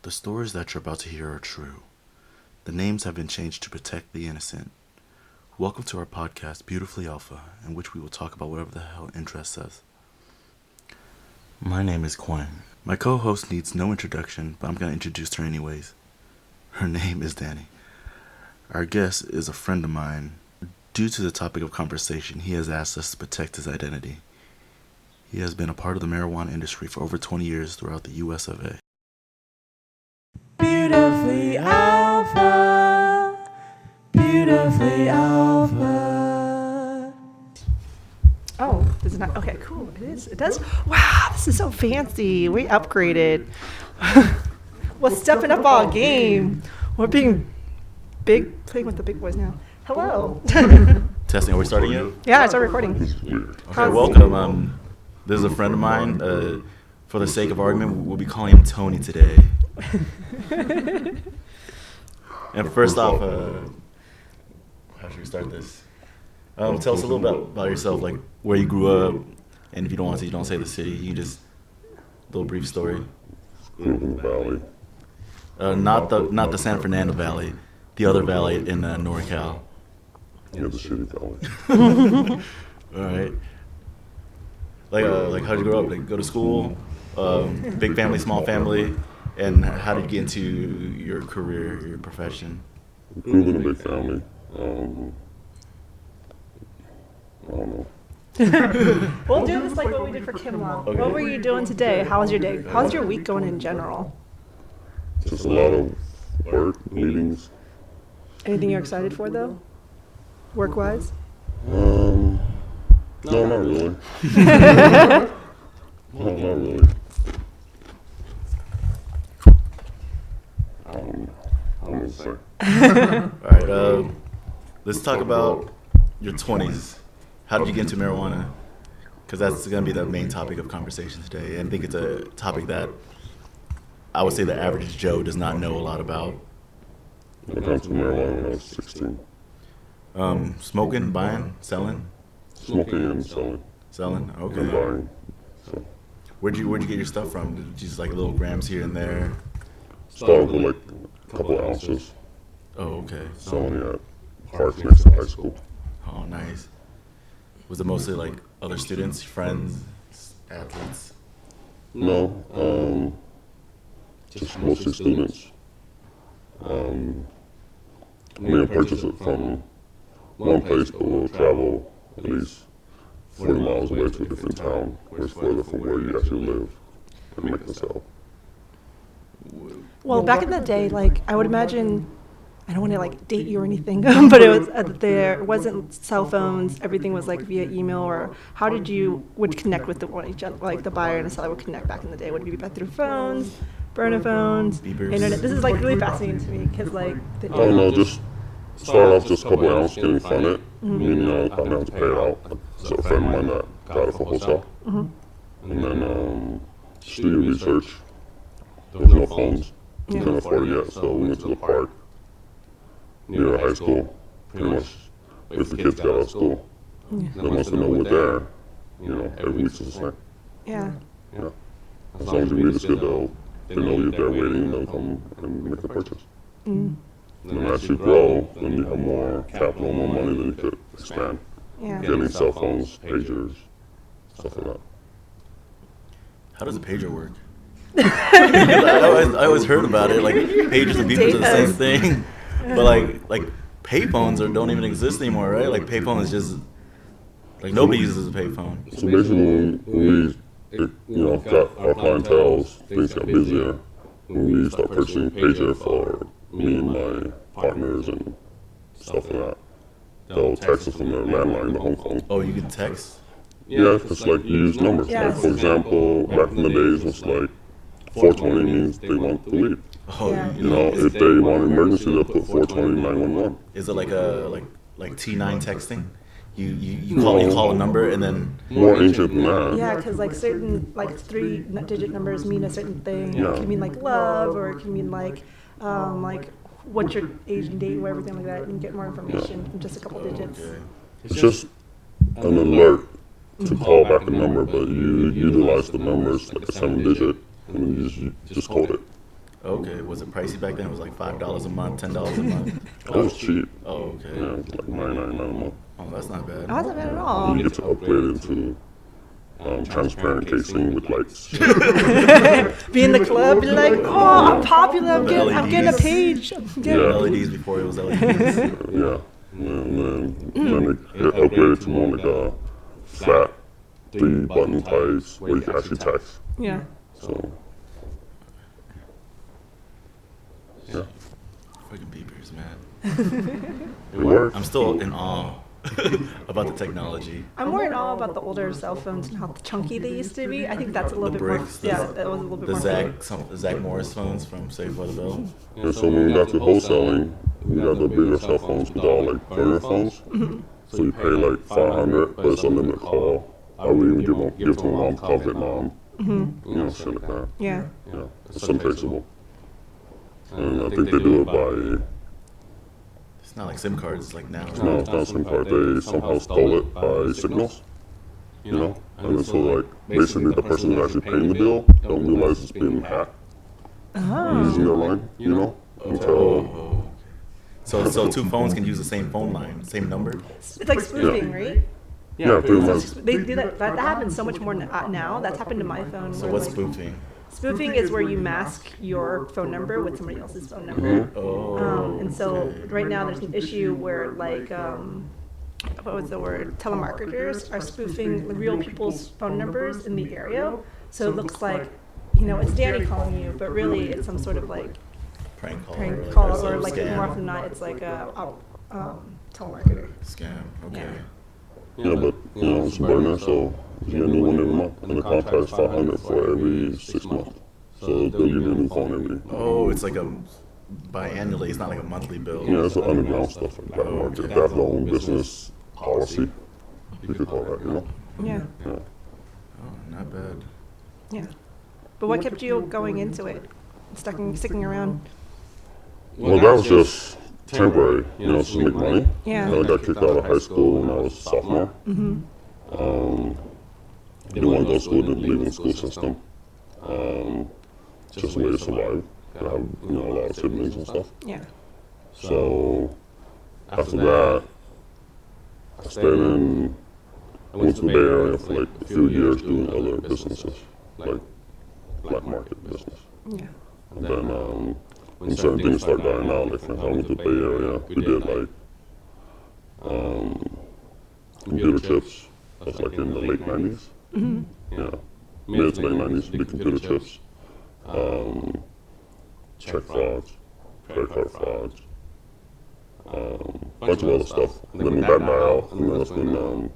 The stories that you're about to hear are true. The names have been changed to protect the innocent. Welcome to our podcast, Beautifully Alpha, in which we will talk about whatever the hell interests us. My name is Quinn. My co-host needs no introduction, but I'm going to introduce her anyways. Her name is Danny. Our guest is a friend of mine. Due to the topic of conversation, he has asked us to protect his identity. He has been a part of the marijuana industry for over 20 years throughout the US of A. Beautifully Alpha, Beautifully Alpha. Oh, does it not? Okay, cool. It is. It does. Wow, this is so fancy. We upgraded. We're stepping up our game. We're being big, playing with the big boys now. Hello. Testing, are we starting yet? Yeah, I started recording. Okay, welcome. This is a friend of mine. For the sake of argument, we'll be calling him Tony today. And first off, how should we start this? Tell us a little bit about yourself, like where you grew up, and if you don't want to, you don't say the city. You just a little brief story. Grew up in the valley. Not the San Fernando Valley, the other valley in NorCal. Yeah, the shitty valley. All right. Like how'd you grow up? Like go to school, big family, small family, and how did you get into your career, your profession? Grew up in a big family. I don't know. We'll do this like what we did for Kim Long. Okay. What were you doing today? How was your day? How's your week going in general? Just a lot of work, meetings. Anything you're excited for though? Work-wise? No, not really. No, not really. I don't know what to say. All right. Let's talk about your 20s. How did you get into marijuana? Because that's going to be the main topic of conversation today. And I think it's a topic that I would say the average Joe does not know a lot about. I got to marijuana when I was 16. Smoking, buying, selling? Smoking and selling. Selling? And Okay. buying. So, Where'd you get your stuff from? Did you just like little grams here and there? started with like a couple ounces. Oh, okay. Selling at parks next to high school. Oh, nice. Was it mostly like other students, friends, athletes? No, just mostly students. I purchase it from one place, but we'll travel at least 40 miles away to a different town, where it's further from where you actually live, and make the sale. Well, back in the day, like I would imagine, I don't want to like date you or anything, but it was there wasn't cell phones. Everything was like via email. Or how did you would connect with each other, like the buyer and the seller would connect back in the day? Would it be through phones, burner phones, Beepers. internet? This is like really fascinating to me because like I don't know, just start off just a couple ounces getting funded, meaning I don't have to pay it out. So a friend of mine that got it for wholesale. And then just do your research. There's no phones. You can't afford it yet, so we went to the park near high school. Pretty much wait for kids to get out of school. Then once they know we're there, every week's the same. yeah. Yeah. As long as you read the schedule, they know you're there waiting and they'll come and make the purchase. And then as you grow, then you have more capital, more money, then you could expand. Yeah. Getting cell phones, pagers, stuff like that. How does a pager work? I always heard about it, like pagers and beepers are the same thing. But like payphones don't even exist anymore, right? Like payphone is just like nobody uses a payphone. So basically, when we got our clientele, things got busier. When we start purchasing pager for me and my partners and stuff like that, they'll text us from their landline, the home phone. Oh, you can text? Yeah, it's like you use numbers. Yes. Like for example, back in the days, it's like 420 means they want the weed. Oh, Yeah. If they want an emergency, they'll put 420 911. Is it like a like T9 texting? You call a number and then More ancient than that. Yeah, because like certain like 3-digit numbers mean a certain thing. Yeah. It can mean like love, or it can mean like what's your age and date, or everything like that. You can get more information from just a couple digits. okay. It's just an alert to call back a number, but you utilize the numbers like a 7-digit, and you just code it. Okay, was it pricey back then? It was like $5 a month, $10 a month. It was cheap. Oh, okay. Yeah, it was like $9.99 a month. Oh, that's not bad. That wasn't bad at all. You get to upgrade into transparent casing with lights. Be in the club, be like, oh, I'm popular. I'm getting a page. I'm getting Yeah. LEDs before it was LEDs. Yeah. And then it upgraded to more like a flat 3-button types where you can actually text. Yeah. So, yeah, Freaking beepers, man. it worked. I'm still in awe about the technology. I'm more in awe about the older cell phones and how chunky they used to be. I think that's a little The bit more. bricks, Yeah, that was a little bit The more. Zach Morris phones from Saved by the Bell. And so when we got to wholesaling, we got the bigger cell phones with all like burner phones. So you pay like $500, but it's unlimited call. I would even give to my mom, call Vietnam. You know, shit like that. Yeah. Yeah, it's untraceable. And I think they do it by, It's not like SIM cards like now. no, it's not a SIM card. They somehow stole it by signals. You know, and so like basically the person who's actually paying the bill don't realize it's being hacked using their line. You know, until So two phones can use the same phone line, same number. It's like spoofing, right? yeah, pretty much. They do that. That happens so much more now. That's happened to my phone. So where, what's like, spoofing? Spoofing is where you mask your phone number with somebody else's phone number. Oh. And so right now there's an issue where like what was the word? Telemarketers are spoofing real people's phone numbers in the area. So it looks like, it's Danny calling you, but really it's some sort of like Prank call. prank call, some or like scam. more often than not it's like a telemarketer. Scam. Okay. Yeah, but it's a burner, so you get a new one every month, and the contract is $500 for every 6 months. So they'll give you a new phone every. Oh, it's like a biannually. It's not like a monthly bill. Yeah, it's the underground stuff like that. Market. They have their own business policy. You could call that, Yeah. Yeah. Oh, not bad. Yeah. But what kept you going into it? Sticking around? Well, that was just temporary, just to make money. Yeah. I got kicked out of high school when I was a sophomore. Didn't want to go to school, didn't believe in the school system. Just a way to survive. I have, a lot of siblings and stuff. Yeah. So after that, I went to the Bay Area for like a few years doing other businesses, like black market business. Yeah. And then when certain things started dying out, like for example, I went to the Bay Area, we did like computer chips. That's like in the late 90s. Yeah, mid to late 90s, we did computer chips. Check frauds, credit card frauds, bunch of other stuff. And then when that died out, and then that's when,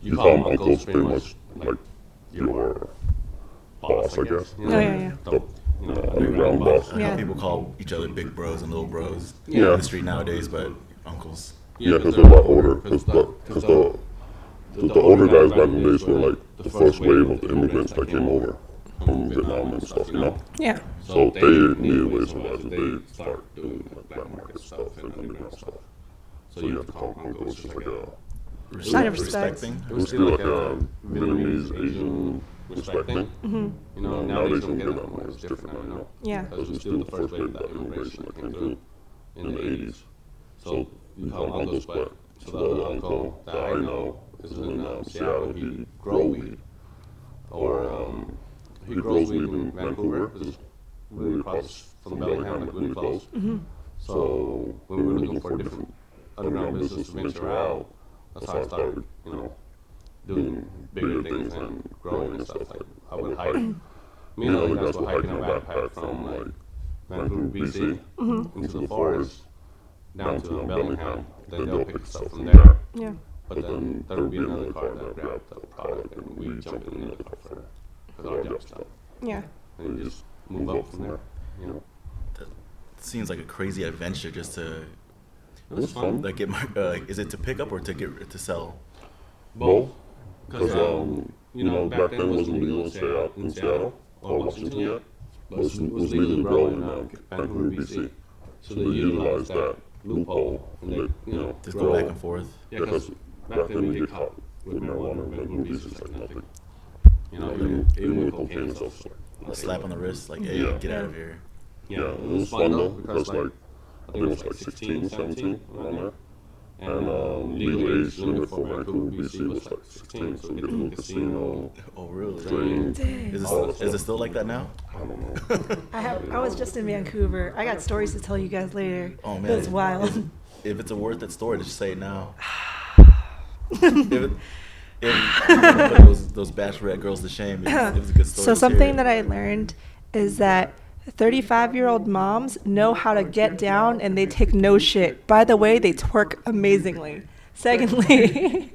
you call them uncles, pretty much like your boss, I guess. Oh, yeah. The, underground boss. Like Yeah. how people call each other big bros and little bros Yeah. in the street nowadays, but uncles. Yeah, because they're a lot older. Because the older guys back in the days were like the first wave of the immigrants that came over from Vietnam and stuff, Yeah. So they needed ways to survive, so they start doing like black market stuff and underground stuff. So you have to call them uncles, just like a, Sign of respect. thing. it was still like a Vietnamese, Asian respect thing. Nowadays you don't get that much, it's different now, Yeah. Because it's still the first wave of immigration that came through in the 80s. So you call them uncles, but so the other uncle that I know is in Seattle, he grow weed. Or he grows weed in Vancouver, which is really across from Bellingham, like really close. So when we were looking for different underground business to venture out, that's how I started, doing bigger things and growing and stuff. Like I would hike. Me and other guys would hike in a backpack from like Vancouver, BC, into the forest down to Bellingham. Then they'll pick stuff from there. Yeah. But then there would be another car that grabbed the product and we jump in another car for because our job stuff. Yeah. And you just move up from there, That seems like a crazy adventure just to It was fun. like get my. Is it to pick up or to sell? Both. Because, back then it wasn't legal to stay out in Seattle or Washington yet. But it was legal to grow in Vancouver, BC. So they utilized that loophole and they, Just grow. go back and forth. Yeah, because back then we get caught with marijuana in Vancouver, BC, it's like nothing. Even with cocaine and stuff, it's like A slap on the wrist, like, hey, Yeah. get out of here. Yeah, it was fun though because like I think it was like 16, 17 around there. And legal age limit for Vancouver, BC was like 16, so we get a little casino, Oh, really? drink. Dang. Is it still like that now? I don't know. I was just in Vancouver. I got stories to tell you guys later. Oh man, It was wild. If it's a worth it story, just say it now. if those bachelorette girls to shame, it was a good story. So something that I learned is that 35-year-old moms know how to get down and they take no shit. By the way, they twerk amazingly. Secondly,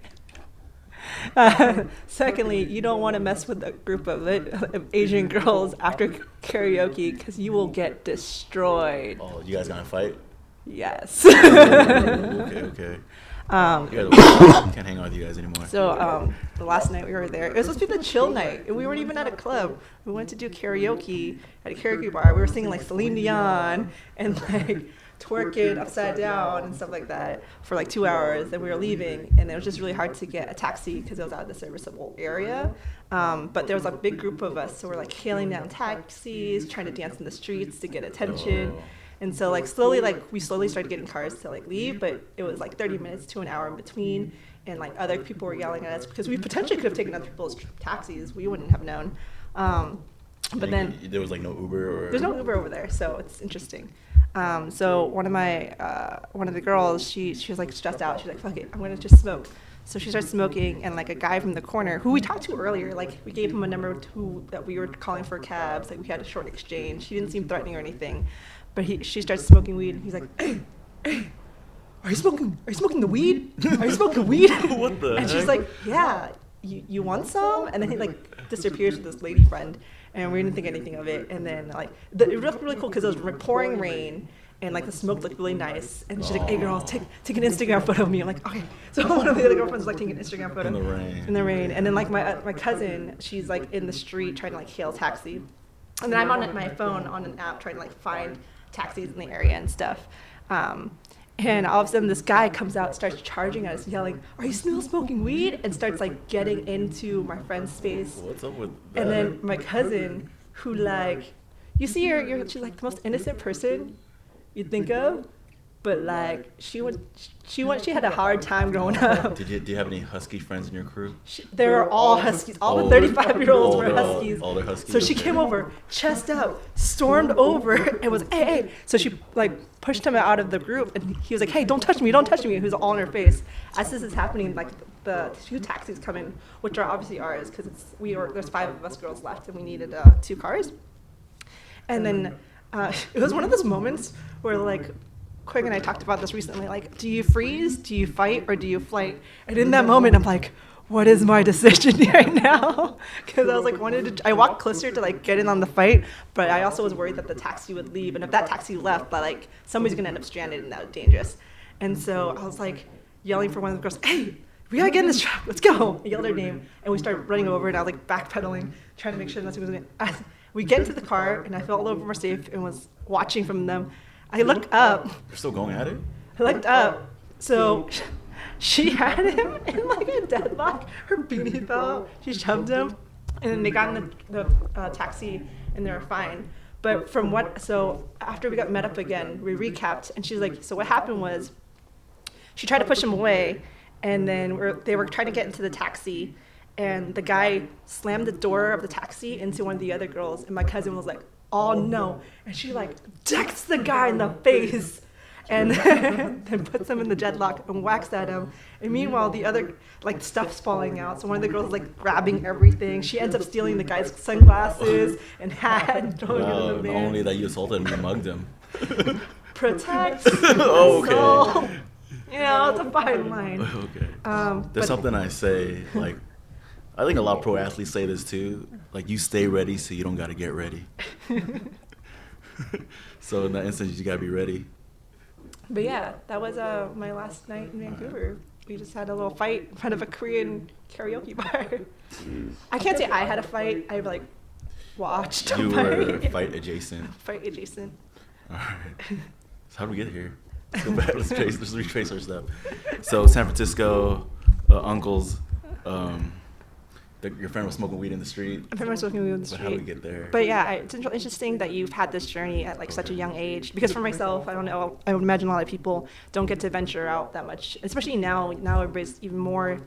you don't want to mess with a group of Asian girls after karaoke because you will get destroyed. Oh, you guys gonna fight? Yes. Okay. You guys can't hang out with you guys anymore. So the last night we were there, it was supposed to be the chill night, and we weren't even at a club. We went to do karaoke at a karaoke bar. We were singing like Celine Dion and like twerking upside down and stuff like that for like 2 hours. And we were leaving, and it was just really hard to get a taxi because it was out of the serviceable area. But there was a big group of us, so we're like hailing down taxis, trying to dance in the streets to get attention. And so like we slowly started getting cars to like leave, but it was like 30 minutes to an hour in between. And like other people were yelling at us because we potentially could have taken other people's taxis. We wouldn't have known. But then there was like no Uber or. there's no Uber over there, so it's interesting. So one of the girls, she was like stressed out. She's like, fuck it, I'm gonna just smoke. So she starts smoking, and like a guy from the corner who we talked to earlier, like we gave him a number that we were calling for cabs. Like we had a short exchange. She didn't seem threatening or anything. But she starts smoking weed, and he's like, hey, are you smoking the weed? Are you smoking weed? What the And she's heck? like, yeah, you want some? And then he like disappears with this lady friend, and we didn't think anything of it. And then like, it looked really cool because it was pouring rain, and like the smoke looked really nice. And she's like, hey girls, take an Instagram photo of me. I'm like, okay. So one of the other girlfriends was like taking an Instagram photo. In the rain. And then like my cousin, she's like in the street trying to like hail a taxi. And then I'm on my phone on an app trying to like find taxis in the area and stuff. And all of a sudden this guy comes out, starts charging at us, yelling, are you still smoking weed? And starts like getting into my friend's space. What's up with that? And then my cousin, who like, you see her, she's like the most innocent person you'd think of, but like she had a hard time growing up. Do you have any husky friends in your crew? They were all huskies. All the 35-year-olds were huskies. All they're huskies. So she okay. came over, chest out, stormed over, and was, hey. So she like pushed him out of the group, and he was like, hey, don't touch me. He was all in her face. As this is happening, like the 2 taxis come in, which are obviously ours, because there's 5 of us girls left, and we needed 2 cars. And then it was one of those moments where like, Quig and I talked about this recently, like, do you freeze, do you fight, or do you flight? And in that moment, I'm like, what is my decision right now? Because I was like, I walked closer to like get in on the fight, but I also was worried that the taxi would leave, and if that taxi left, that like somebody's gonna end up stranded, and that was dangerous. And so I was like yelling for one of the girls, hey, we gotta get in this truck, let's go. I yelled her name, and we started running over, and I was like backpedaling, trying to make sure nothing was gonna. We get into the car, and I felt all over more safe and was watching from them. I look up. You're still going at it? I looked up. So she had him in like a deadlock. Her beanie fell out. She shoved him. And then they got in the taxi, and they were fine. But so after we got met up again, we recapped. And she's like, so what happened was she tried to push him away. And then they were trying to get into the taxi. And the guy slammed the door of the taxi into one of the other girls. And my cousin was like, oh no. And she like decks the guy in the face and then puts him in the deadlock and whacks at him. And meanwhile, the other like stuff's falling out. So one of the girls is like grabbing everything. She ends up stealing the guy's sunglasses and hat and throwing it in the van. Only that you assaulted him, you mugged him. Protect. Oh, okay. Soul. You know, it's a fine line. Okay. There's something I say, like, I think a lot of pro athletes say this too. Like, you stay ready so you don't got to get ready. So in that instance, you got to be ready. But yeah, that was my last night in Vancouver. We just had a little fight in front of a Korean karaoke bar. I can't say I had a fight. I like watched. You were fight adjacent. Fight adjacent. All right. So how did we get here? Let's go back. Let's retrace our step. So San Francisco, uncles. Your friend was smoking weed in the street. I was smoking weed in the But how do we street. get there? But yeah, it's interesting that you've had this journey at like such a young age. Because for myself, I don't know, I would imagine a lot of people don't get to venture out that much, especially now. Now everybody's even more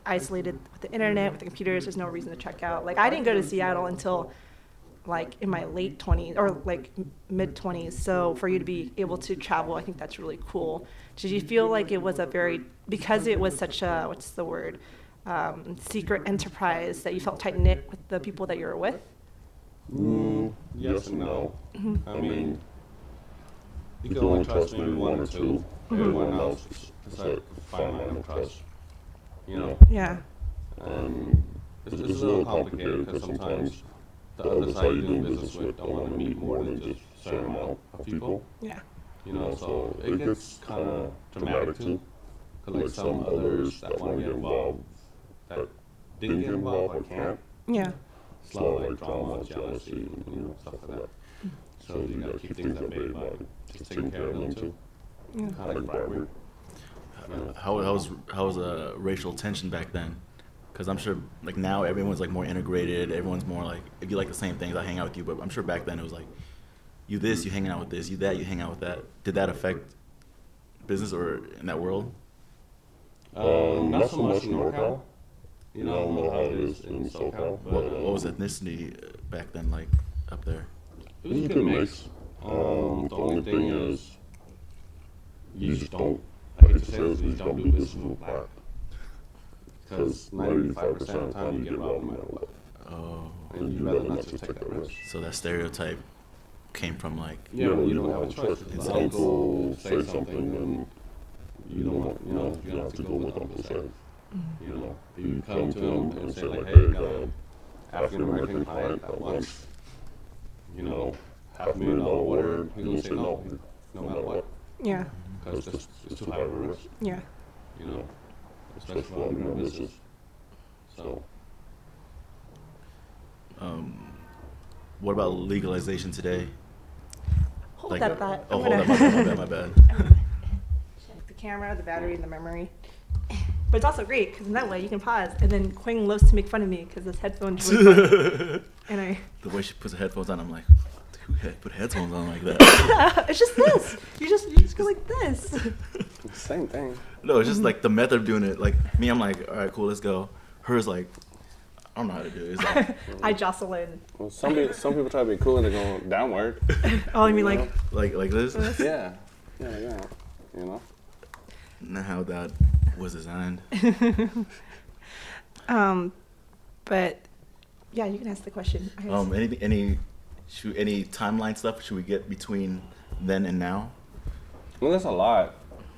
isolated with the internet, with the computers. There's no reason to check out. Like I didn't go to Seattle until like in my late 20s or like mid 20s. So for you to be able to travel, I think that's really cool. Did you feel like it was because it was such a, what's the word? Secret enterprise, that you felt tight knit with the people that you were with? Yes and no. I mean, you can only trust maybe one or two. Everyone else is like fine line of trust. You know? Yeah. And it's a little complicated because sometimes the other side you're doing business with don't want to meet more than just a certain amount of people. Yeah. You know, so it gets kind of dramatic too. Because like some others that want to get involved that didn't get involved or can't. Yeah. It's a lot of like drama, jealousy, stuff like that. So you gotta keep things at bay by just taking care of them too. Yeah. Kind of like bribery. How was racial tension back then? Because I'm sure like now everyone's like more integrated. Everyone's more like, if you like the same things, I hang out with you. But I'm sure back then it was like, you this, you hang out with this, you that, you hang out with that. Did that affect business or in that world? Not so much in NorCal. You know, I don't know how it is in SoCal. But, What was ethnicity back then like up there? it was a good mix. The only thing is, you just don't, I hate to say this, you just don't do business with black. Because 95% of the time you get robbed no matter what. Oh, And you'd rather not just take that risk. so that stereotype came from like, Yeah, well, you don't have a choice. If the uncle say something, then you don't want, you don't have to go with uncle said. You know, you come to him and say like, hey, I got an African American client that wants, $500,000 order. He's gonna say no, no matter what, Yeah. because it's too high of a risk. Yeah. You know, especially for new business. So. what about legalization today? Hold Like, that thought. oh, I'm hold gonna- on, my bad. Check the camera, the battery, and the memory. But it's also great because in that way you can pause. And then Quang loves to make fun of me because this headphones really fun. And The way she puts her headphones on, I'm like, who put headphones on like that? it's just this. You just go like this. Same thing. No, it's just like the method of doing it. Like me, I'm like, all right, cool, let's go. Hers like, I don't know how to do it. It's like, I jostle in. Well, some people try to be cool and they're going downward. Oh, you mean like? like this? Yeah. Yeah. You know. Not how that was designed. But yeah, you can ask the question. Any timeline stuff should we get between then and now? Well, there's a lot.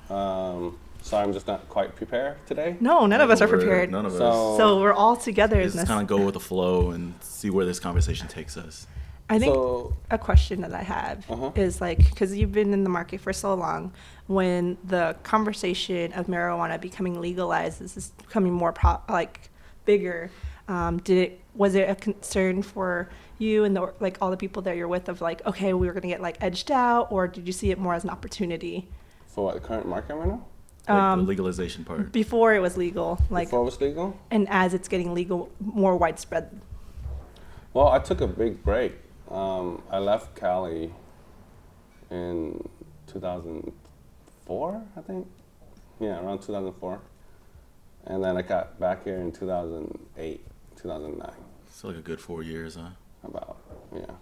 So I'm just not quite prepared today. No, none of us are prepared. None of us. So we're all together in Just this. kind of go with the flow and see where this conversation takes us. I think So- a question that I have is like, because you've been in the market for so long, when the conversation of marijuana becoming legalized, this is becoming more bigger. Was it a concern for you and all the people that you're with of like, okay, we were gonna get like edged out, or did you see it more as an opportunity? For what, the current market right now? Like the legalization part. Before it was legal, Before it was legal? and as it's getting legal, more widespread. Well, I took a big break. I left Cali in 2004, I think. Yeah, around 2004. And then I got back here in 2008, 2009. So like a good 4 years, huh? About, yeah.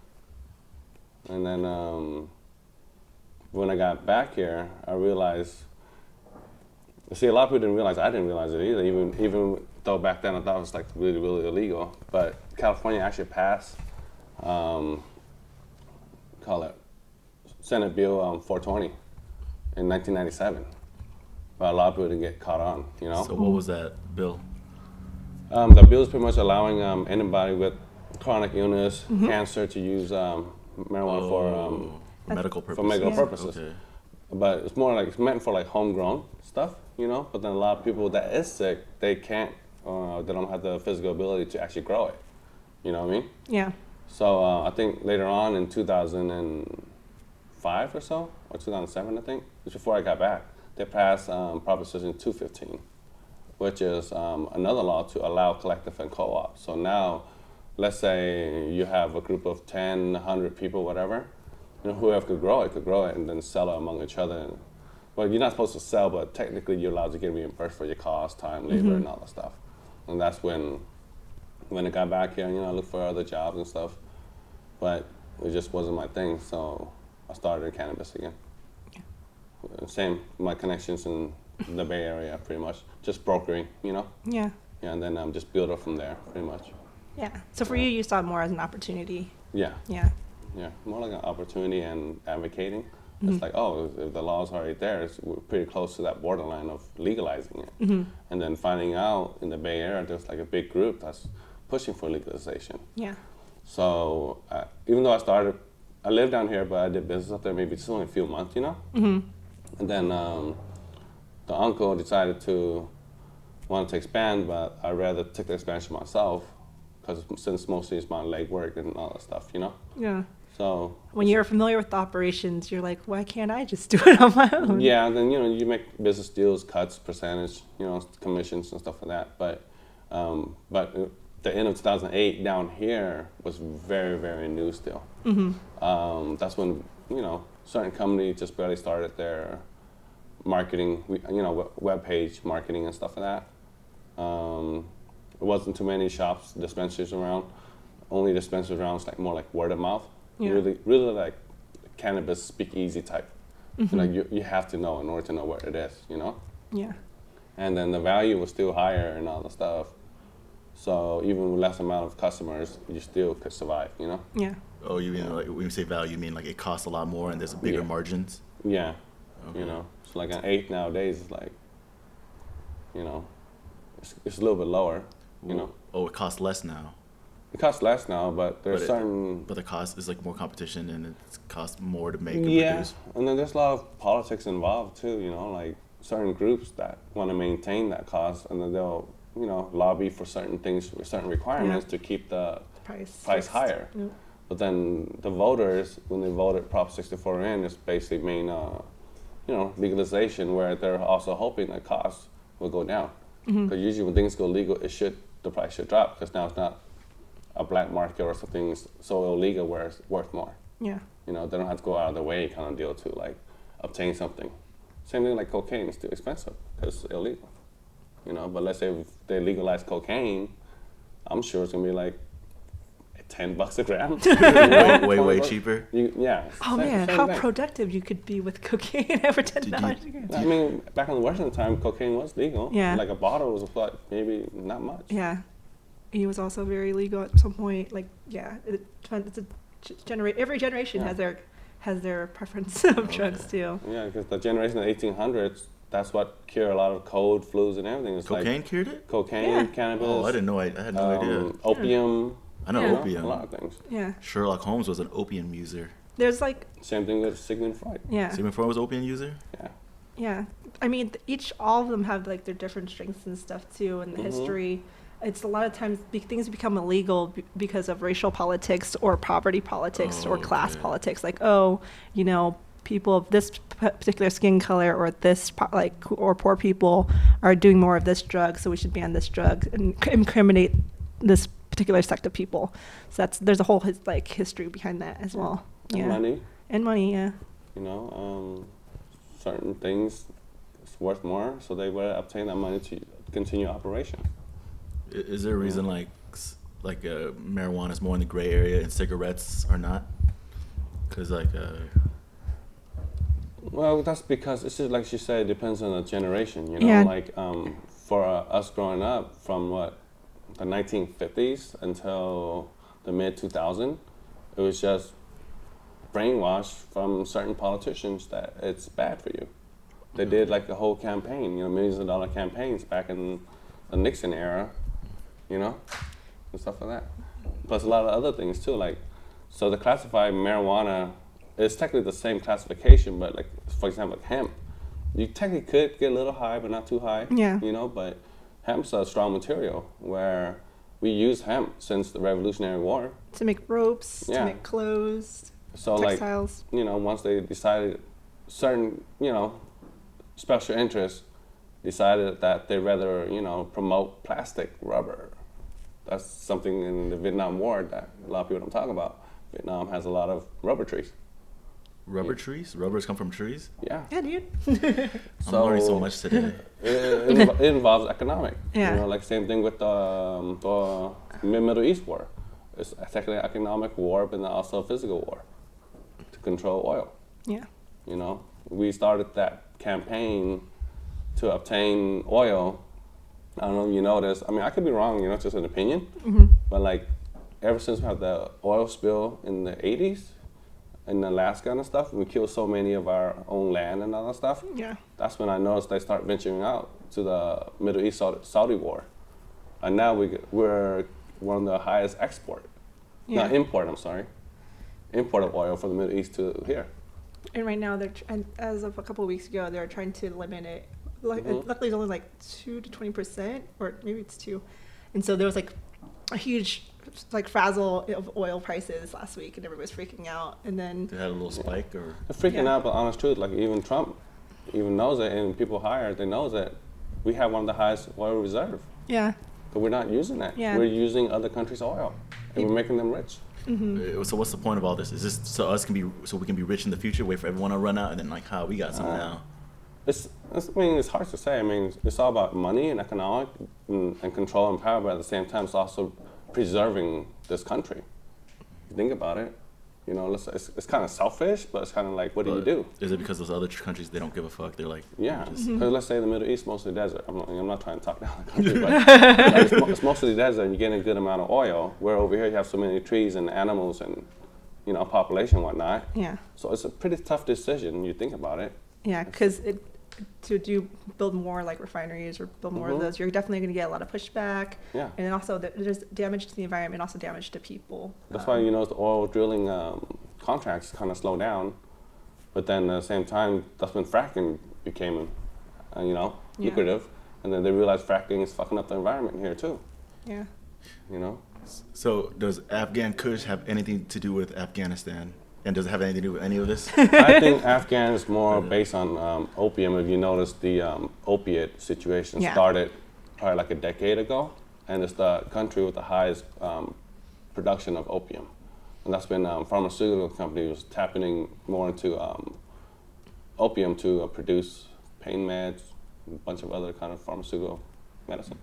And then when I got back here, I realized, see, a lot of people didn't realize, I didn't realize it either, even though back then I thought it was like really, really illegal. But California actually passed, call it Senate Bill 420 in 1997. But a lot of people didn't get caught on, you know? So what was that bill? The bill is pretty much allowing anybody with chronic illness, cancer to use marijuana for medical purposes. for medical purposes. Okay. But it's more like it's meant for like homegrown stuff, you know. But then a lot of people that is sick, they can't, they don't have the physical ability to actually grow it. You know what I mean? Yeah. So I think later on in 2005 or so, or 2007, I think, just before I got back, they passed Proposition 215, which is another law to allow collective and co-op. So now, let's say you have a group of 10, 100 people, whatever, whoever could grow it and then sell it among each other. Well, you're not supposed to sell, but technically you're allowed to get reimbursed for your cost, time, labor, and all that stuff. And that's when I got back here, I looked for other jobs and stuff, but it just wasn't my thing, so I started in cannabis again. Same, my connections in the Bay Area, pretty much, just brokering, Yeah. Yeah, and then just build up from there, pretty much. Yeah. So for you saw it more as an opportunity. Yeah. Yeah. Yeah, more like an opportunity and advocating. It's like, oh, if the law's already there, we're pretty close to that borderline of legalizing it. And then finding out in the Bay Area, there's like a big group that's pushing for legalization. Yeah. So even though I lived down here, but I did business up there maybe just only a few months, And then the uncle decided to want to expand, but I'd rather take the expansion myself, because since mostly it's my leg work and all that stuff, Yeah. So When you're familiar with the operations, you're like, why can't I just do it on my own? yeah, and then you make business deals, cuts, percentage, commissions and stuff like that. But the end of 2008 down here was very, very new still. That's when certain companies just barely started their marketing, web page marketing and stuff like that. There wasn't too many shops, dispensaries around. Only dispensaries around was more like word of mouth. Yeah. Really like cannabis speakeasy type. Like you have to know in order to know what it is, Yeah. And then the value was still higher and all the stuff. So even with less amount of customers, you still could survive, Yeah. Oh, you mean like when you say value, you mean like it costs a lot more and there's bigger Yeah. margins? Yeah. Okay. So like an eighth nowadays is like, it's a little bit lower, Oh, it costs less now. It costs less now, but there's certain. But the cost is like more competition and it costs more to make and Yeah, produce. and then there's a lot of politics involved too, like certain groups that want to maintain that cost, and then they'll, lobby for certain things, for certain requirements to keep the price Fixed. higher. Yeah. But then the voters, when they voted Prop 64 in, it's basically mean, legalization, where they're also hoping that costs will go down. Because usually when things go legal, the price should drop, because now it's not a black market or something so illegal where it's worth more. Yeah. They don't have to go out of their way kind of deal to like obtain something. Same thing like cocaine is still expensive because it's illegal. But let's say if they legalize cocaine, I'm sure it's gonna be like $10 a gram. way cheaper. Yeah. Oh man, how productive you could be with cocaine for $10 a gram. I mean, back in the Western time, cocaine was legal. Yeah. Like a bottle was what, maybe not much. Yeah. He was also very legal at some point. Like, yeah, it's every generation has their preference of drugs too. Yeah, because the generation of the 1800s, that's what cured a lot of cold, flus, and everything. It's Cocaine cured it? Cocaine, Yeah. cannabis. Oh, I didn't know. I had no idea. Opium. I know Yeah. opium. A lot of things. Yeah. Sherlock Holmes was an opium user. There's like, Same thing with Sigmund Freud. yeah. Sigmund Freud was an opium user? Yeah. Yeah. I mean, all of them have like their different strengths and stuff too, and the history. It's a lot of times things become illegal because of racial politics or poverty politics or class okay. politics. Like, people of this particular skin color or this or poor people are doing more of this drug, so we should ban this drug and incriminate this particular sect of people. So there's a whole history behind that as well. And Yeah. money. And money, yeah. Certain things is worth more, so they will obtain that money to continue operation. Is there a reason marijuana is more in the gray area and cigarettes are not? Because Well, that's because it's just like she said, it depends on the generation, Yeah. For us growing up from the 1950s until the mid 2000s, it was just brainwashed from certain politicians that it's bad for you. They did like a whole campaign, millions of dollar campaigns back in the Nixon era, and stuff like that. Plus a lot of other things too, so to classify marijuana, it's technically the same classification, but for example, hemp, you technically could get a little high, but not too high. Yeah. But hemp's a strong material where we use hemp since the Revolutionary War. To make ropes, Yeah. to make clothes, So textiles. once they decided certain, special interests decided that they'd rather, promote plastic rubber. That's something in the Vietnam War that a lot of people don't talk about. Vietnam has a lot of rubber trees. Rubber trees? Rubbers come from trees? Yeah. Yeah, dude. I'm learning so much today. It involves economic. Yeah. Like same thing with the Middle East war. It's technically an economic war, but then also a physical war to control oil. Yeah. We started that campaign to obtain oil. I don't know if you know this. I mean, I could be wrong, it's just an opinion. But like, ever since we had the oil spill in the 80s in Alaska and stuff, we killed so many of our own land and all that stuff. Yeah. That's when I noticed they start venturing out to the Middle East Saudi war. And now we're one of the highest Yeah. import of oil from the Middle East to here. And right now, as of a couple of weeks ago, they're trying to limit it. Luckily, it's only like 2 to 20%, or maybe it's 2. And so there was like a huge frazzle of oil prices last week, and everybody was freaking out. And then They had a little spike, or They're freaking out, but honest truth, like even Trump even knows it, and people hired, they know that we have one of the highest oil reserve, yeah, but we're not using that. Yeah. We're using other countries' oil, and we're making them rich. So what's the point of all this? Is this so we can be rich in the future? Wait for everyone to run out, and then like how we got some now? It's hard to say. I mean, it's all about money and economic and control and power, but at the same time, it's also preserving this country. If you think about it, it's kind of selfish, but it's kind of like, what do you do? Is it because those other countries, they don't give a fuck? They're like, Yeah, just- because let's say the Middle East, mostly desert. I'm not trying to talk down the country, but like, it's mostly desert, and you're getting a good amount of oil. Where over here you have so many trees and animals and population and whatnot. yeah, So it's a pretty tough decision. You think about it. yeah. Because to build more like refineries or build more of those, you're definitely going to get a lot of pushback. Yeah. And then also there's damage to the environment, also damage to people. That's why the oil drilling contracts kind of slow down, but then at the same time, that's when fracking became, lucrative, and then they realized fracking is fucking up the environment here too. Yeah. So does Afghan Kush have anything to do with Afghanistan? And does it have anything to do with any of this? I think Afghan is more based on opium. If you notice, the opiate situation started probably like a decade ago, and it's the country with the highest production of opium. And that's been pharmaceutical companies tapping more into opium to produce pain meds, a bunch of other kind of pharmaceutical medicine.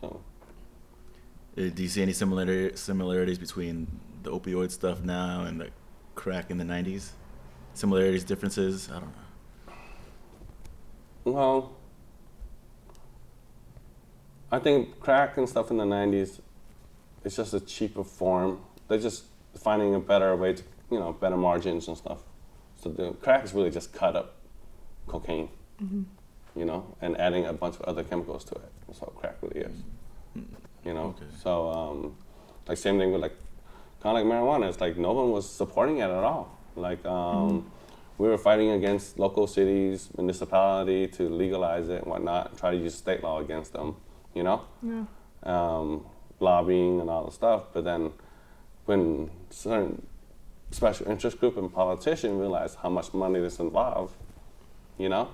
So. Do you see any similarities between the opioid stuff now and the crack in the 90s? Similarities, differences? I don't know. Well, I think crack and stuff in the 90s, it's just a cheaper form. They're just finding a better way to, better margins and stuff. So the crack is really just cut up cocaine, and adding a bunch of other chemicals to it. That's how crack really is. Okay. So like same thing with like kind of like marijuana. It's like no one was supporting it at all. Like we were fighting against local cities, municipality to legalize it and whatnot, and try to use state law against them. Yeah. Lobbying and all the stuff. But then when certain special interest group and politicians realized how much money this involved, Yeah.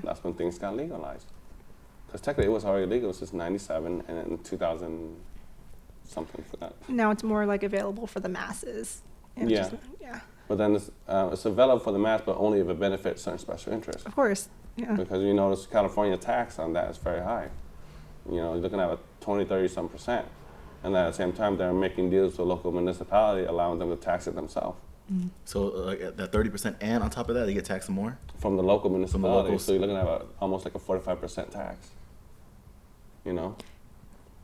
that's when things got legalized. Because technically it was already legal since '97 and in 2000 something, forgot. Now it's more like available for the masses. And Yeah. Yeah. But then it's available for the mass, but only if it benefits certain special interests. Of course. Yeah. Because you notice California tax on that is very high. You're looking at a 20, 30-some%. And then at the same time, they're making deals with local municipality, allowing them to tax it themselves. So that 30%, and on top of that, they get taxed more? From the local municipality. locals. So you're looking at almost like a 45% tax. And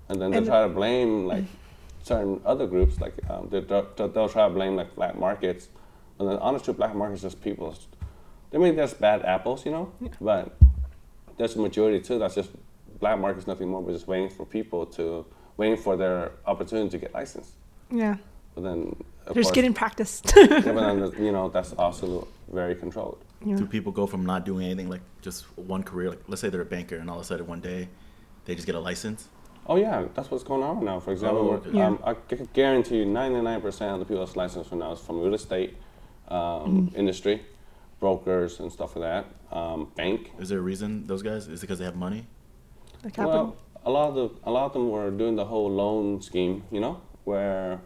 then they'll try to blame like certain other groups, like they'll try to blame like black markets. And then honestly, black markets just people. They mean there's bad apples, but there's a majority too that's just black markets, nothing more but just waiting for their opportunity to get licensed. Yeah. But then They're just getting practiced. yeah, but then that's also very controlled. Yeah. Do people go from not doing anything, like just one career, like let's say they're a banker, and all of a sudden one day they just get a license? Oh yeah, that's what's going on right now. For example, Oh, okay. Yeah. I can guarantee you 99% of the people that's licensed right now is from real estate industry, brokers and stuff like that, bank. Is there a reason those guys? Is it because they have money? The capital. Well, a lot of them were doing the whole loan scheme, you know, where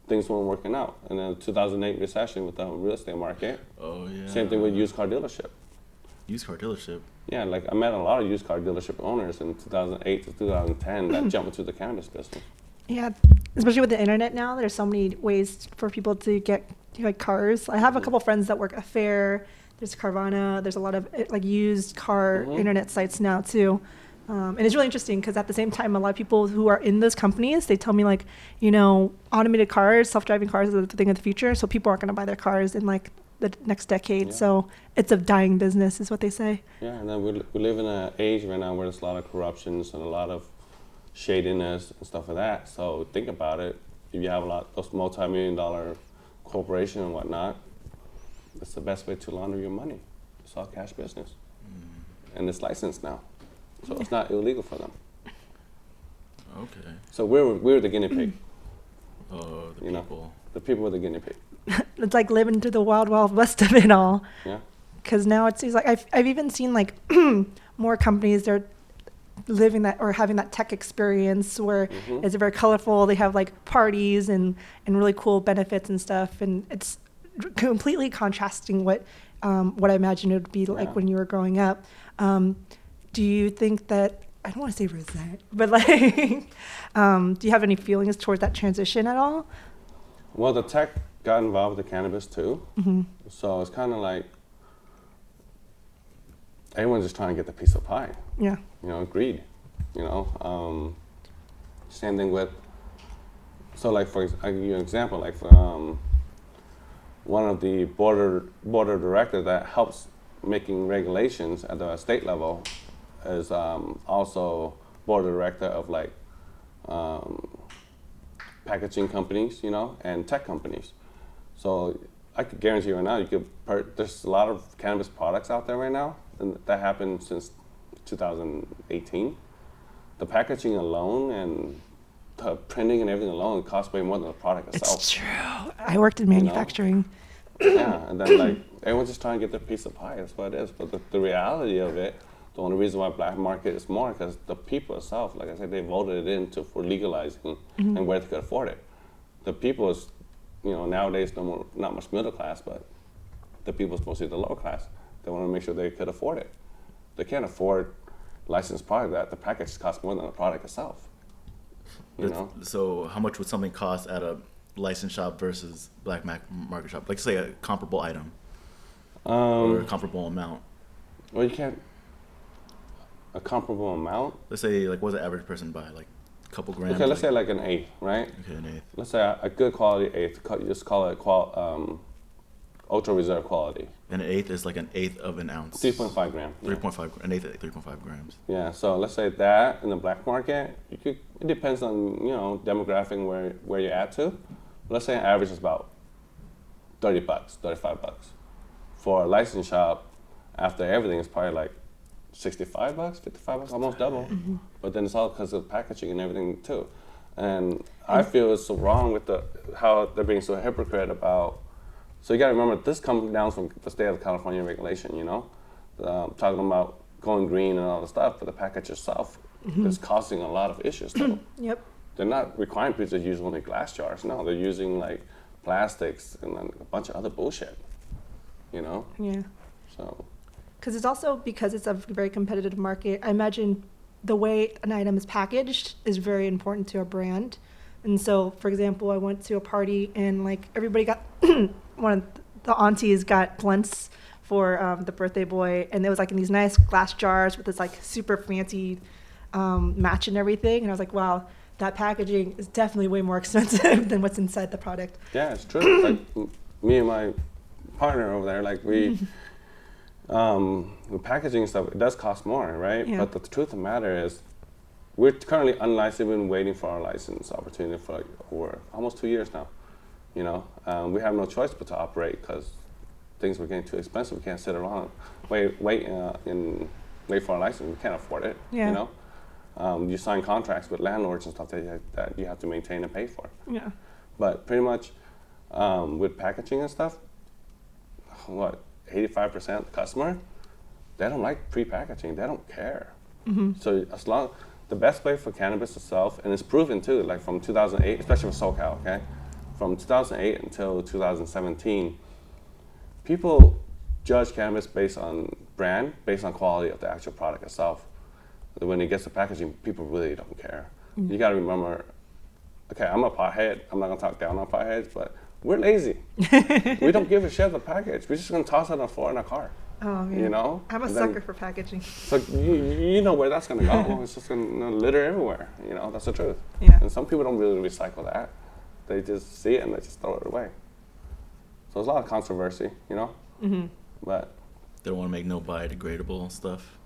things weren't working out. And then 2008 recession with the real estate market. Oh yeah. Same thing with used car dealership. Used car dealership. Yeah, like I met a lot of used car dealership owners in 2008 to 2010 that jumped into the cannabis business. Yeah, especially with the internet now, there's so many ways for people to get like cars. I have a couple friends that work at Fair. There's Carvana. There's a lot of like used car internet sites now too. And it's really interesting because at the same time, a lot of people who are in those companies, they tell me like, you know, automated cars, self-driving cars is the thing of the future. So people aren't going to buy their cars in like the next decade. Yeah. So it's a dying business is what they say. Yeah, and then we live in an age right now where there's a lot of corruptions and a lot of shadiness and stuff like that. So think about it. If you have a lot those multi-million-dollar corporations and whatnot, it's the best way to launder your money. It's all cash business. And it's licensed now. So it's not illegal for them. Okay. So we're the guinea pig. Oh, the You know. people. The people are the guinea pig. It's like living through the wild, wild west of it all. Yeah. Because now it seems like I've even seen like more companies, they're living that or having that tech experience where it's very colorful. They have like parties and really cool benefits and stuff. And it's completely contrasting what I imagine it would be like Yeah. when you were growing up. Do you think that, I don't want to say resent, but like, do you have any feelings towards that transition at all? Well, the tech got involved with the cannabis too. So it's kind of like everyone's just trying to get the piece of pie. Yeah. You know, greed. You know, same thing with. So, like I'll give you an example. Like, one of the board of directors that helps making regulations at the state level is also board of director of like packaging companies, you know, and tech companies. So I could guarantee you right now, there's a lot of cannabis products out there right now, and that happened since 2018. The packaging alone and the printing and everything alone costs way more than the product itself. It's true. I worked in manufacturing. Yeah, and then like everyone's just trying to get their piece of pie. That's what it is. But the reality of it, the only reason why black market is more because the people itself, like I said, they voted it in for legalizing and where they could afford it. The people is, you know, nowadays not much middle class, but the people is mostly the lower class. They want to make sure they could afford it. They can't afford licensed product that the package costs more than the product itself. You know. So how much would something cost at a licensed shop versus black market shop? Like say a comparable item or a comparable amount. Well, you can't. A comparable amount. Let's say like what does the average person buy? Like a couple grams. Okay, let's say like an eighth, right? Okay, an eighth. Let's say a good quality eighth. You just call it ultra reserve quality. And an eighth is like an eighth of an ounce. 3.5 grams. 3.5. An eighth at 3.5 grams. Yeah. So let's say that in the black market, it depends on demographic where you're at to. Let's say an average is about $30, $35. For a licensed shop, after everything, it's probably like $65, $55, almost double. But then it's all because of the packaging and everything too. And I feel it's so wrong with how they're being so hypocrite about. So you got to remember, this comes down from the state of California regulation, you know, talking about going green and all the stuff, but the package itself is causing a lot of issues. Though. Yep. They're not requiring people to use only glass jars. No, they're using like plastics and then a bunch of other bullshit, you know? Yeah. So. Because it's also because it's a very competitive market. I imagine the way an item is packaged is very important to a brand. And so, for example, I went to a party and like everybody got one of the aunties got blunts for the birthday boy, and it was like in these nice glass jars with this like super fancy match and everything. And I was like, wow, that packaging is definitely way more expensive than what's inside the product. Yeah, it's true. Like me and my partner over there, like we. The packaging stuff, it does cost more, right? Yeah. But the truth of the matter is, we're currently unlicensed. We've been waiting for our license opportunity for like over almost 2 years now. You know, we have no choice but to operate because things were getting too expensive. We can't sit around, wait for our license. We can't afford it. Yeah. You know, you sign contracts with landlords and stuff that you have to maintain and pay for. Yeah. But pretty much with packaging and stuff, what 85% of the customer, they don't like pre-packaging. They don't care. So the best way for cannabis itself, and it's proven too, like from 2008, especially for SoCal, okay? From 2008 until 2017, people judge cannabis based on brand, based on quality of the actual product itself. When it gets to packaging, people really don't care. You gotta remember, okay, I'm a pothead. I'm not gonna talk down on potheads, but we're lazy. We don't give a shit about the package. We're just gonna toss it on the floor in a car. Oh, yeah. You know? I'm a And then- sucker for packaging. So you know where that's gonna go. It's just gonna litter everywhere. You know, that's the truth. Yeah. And some people don't really recycle that. They just see it and they just throw it away. So there's a lot of controversy, you know? But They don't want to make no biodegradable stuff.